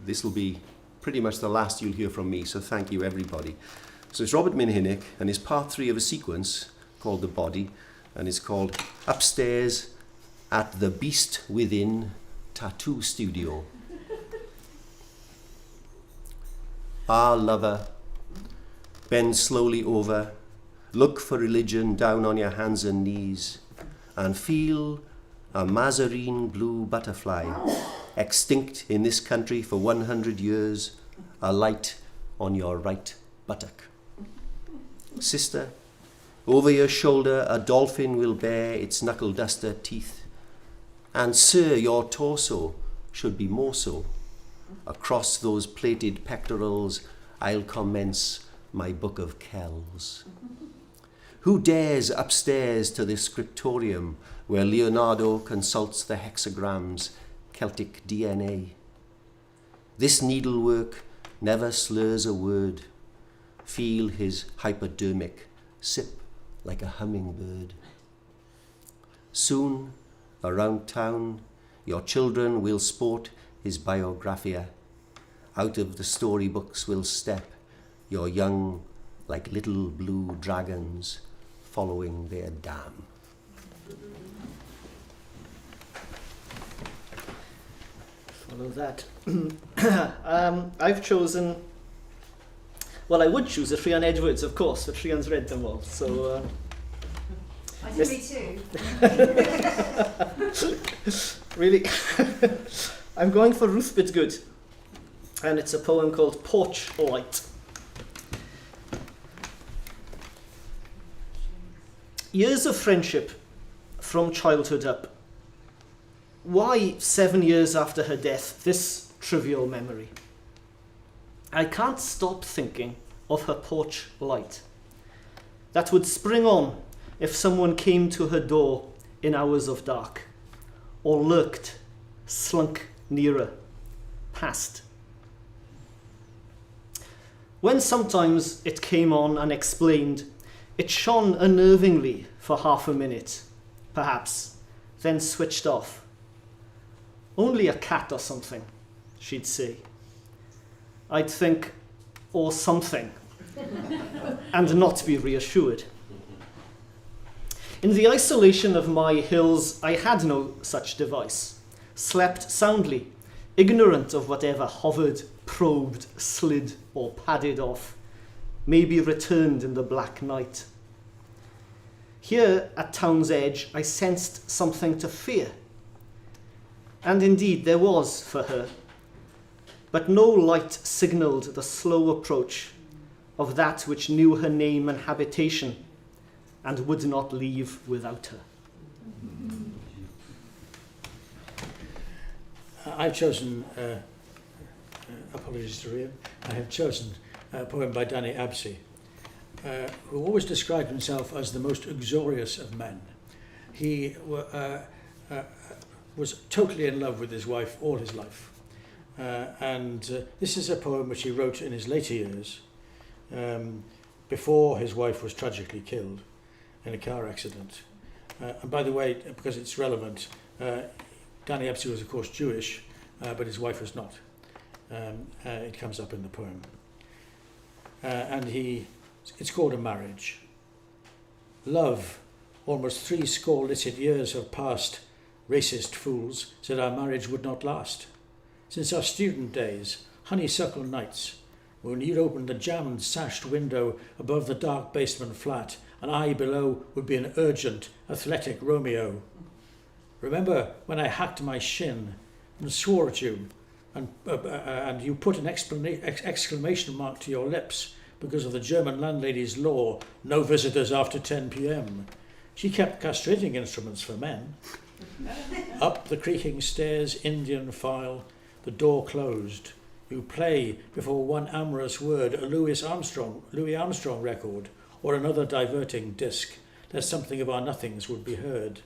this will be pretty much the last you'll hear from me, so thank you everybody. So it's Robert Minhinnick, and it's part 3 of a sequence called The Body, and it's called Upstairs at the Beast Within Tattoo Studio. Ah, lover, bend slowly over, look for religion down on your hands and knees, and feel a mazarine blue butterfly, extinct in this country for 100 years, alight on your right buttock. Sister, over your shoulder a dolphin will bear its knuckle duster teeth, and sir, your torso should be more so. Across those plated pectorals I'll commence my book of kells. Who dares upstairs to this scriptorium where Leonardo consults the hexagram's Celtic DNA? This needlework never slurs a word. Feel his hypodermic sip like a hummingbird. Soon, around town, your children will sport his biographia. Out of the storybooks will step your young like little blue dragons following their dam. Follow that. I've chosen, well, I would choose a Rhian Edwards, of course, but Rhian's read them all, so... I did me too. Really, I'm going for Ruth Bidgood, and it's a poem called Porch Light. Years of friendship from childhood up. Why 7 years after her death, this trivial memory? I can't stop thinking of her porch light, that would spring on if someone came to her door in hours of dark, or lurked, slunk nearer, past. When sometimes it came on unexplained, it shone unnervingly for half a minute, perhaps, then switched off. Only a cat or something, she'd say. I'd think, or something, and not be reassured. In the isolation of my hills, I had no such device, slept soundly, ignorant of whatever hovered, probed, slid, or padded off, maybe returned in the black night. Here at town's edge, I sensed something to fear. And indeed there was for her, but no light signalled the slow approach of that which knew her name and habitation and would not leave without her. I've chosen, apologies to Rian, I have chosen a poem by Danny Absey, who always described himself as the most uxorious of men. He was totally in love with his wife all his life. This is a poem which he wrote in his later years, before his wife was tragically killed in a car accident. And by the way, because it's relevant, Danny Absey was of course Jewish, but his wife was not. It comes up in the poem. It's called A Marriage. Love, almost 70 licit years have passed. Racist fools said our marriage would not last. Since our student days, honeysuckle nights, when you'd open the jammed, sashed window above the dark basement flat, and I below would be an urgent, athletic Romeo. Remember when I hacked my shin and swore at you, and you put an exclamation mark to your lips because of the German landlady's law, no visitors after 10 p.m. She kept castrating instruments for men. Up the creaking stairs, Indian file, the door closed. You play before one amorous word a Louis Armstrong record, or another diverting disc, lest something of our nothings would be heard.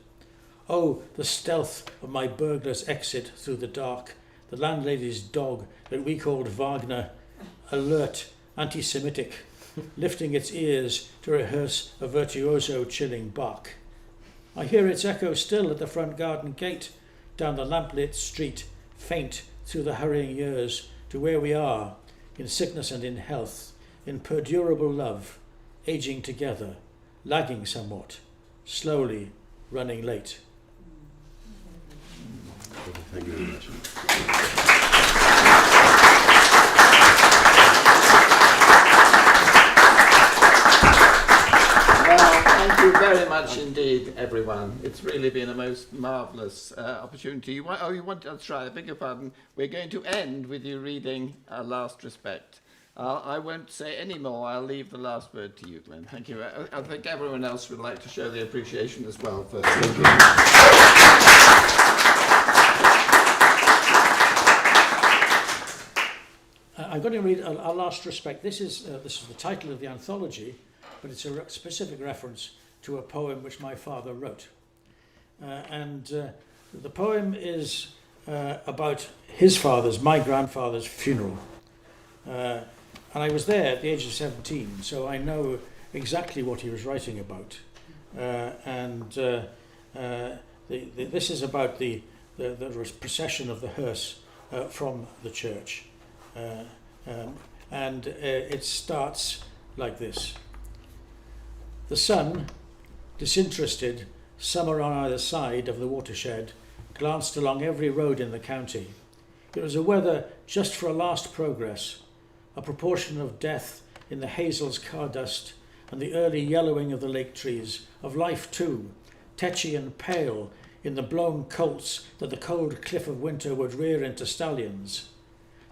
Oh, the stealth of my burglar's exit through the dark, the landlady's dog that we called Wagner, alert, anti-Semitic, lifting its ears to rehearse a virtuoso chilling bark. I hear its echo still at the front garden gate, down the lamplit street, faint through the hurrying years, to where we are, in sickness and in health, in perdurable love, aging together, lagging somewhat, slowly running late. Thank you very much. Well, thank you very much indeed, everyone. It's really been a most marvellous opportunity. That's right, I beg your pardon. We're going to end with you reading Our Last Respect. I won't say any more. I'll leave the last word to you, Glyn. Thank you. I think everyone else would like to show their appreciation as well. Thank you. I'm going to read Our Last Respect. This is the title of the anthology, but it's a specific reference to a poem which my father wrote. The poem is about his father's, my grandfather's funeral. And I was there at the age of 17, so I know exactly what he was writing about. This is about the procession of the hearse from the church. It starts like this. The sun, disinterested, summer on either side of the watershed, glanced along every road in the county. It was a weather just for a last progress, a proportion of death in the hazel's car dust and the early yellowing of the lake trees, of life too, tetchy and pale in the blown colts that the cold cliff of winter would rear into stallions.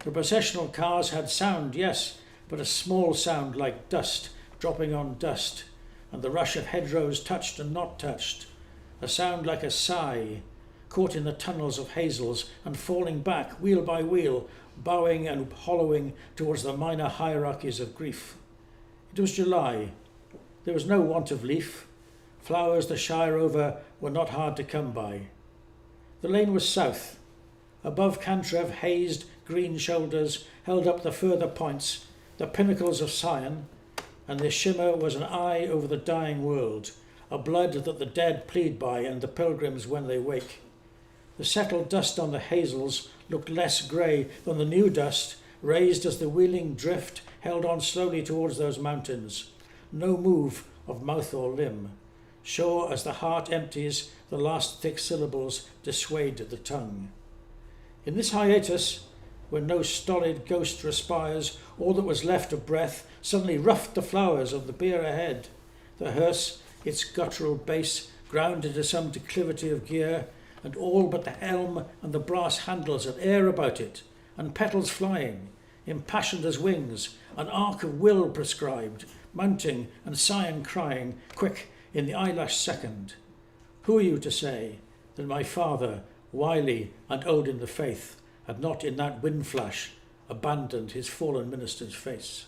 The processional cars had sound, yes, but a small sound like dust dropping on dust, and the rush of hedgerows touched and not touched, a sound like a sigh, caught in the tunnels of hazels and falling back wheel by wheel, bowing and hollowing towards the minor hierarchies of grief. It was July. there was no want of leaf. Flowers the shire over were not hard to come by. The lane was south. Above Cantrev, hazed green shoulders held up the further points, the pinnacles of Seren, and their shimmer was an eye over the dying world, a blood that the dead plead by and the pilgrims when they wake. The settled dust on the hazels looked less grey than the new dust raised as the wheeling drift held on slowly towards those mountains. No move of mouth or limb. Sure as the heart empties, the last thick syllables dissuade the tongue. In this hiatus, when no stolid ghost respires, all that was left of breath suddenly roughed the flowers of the bier ahead. The hearse, its guttural bass, ground into some declivity of gear, and all but the helm and the brass handles had air about it, and petals flying, impassioned as wings, an arc of will prescribed, mounting and Scion crying, quick in the eyelash second. Who are you to say that my father, wily and old in the faith, had not in that wind flash abandoned his fallen minister's face?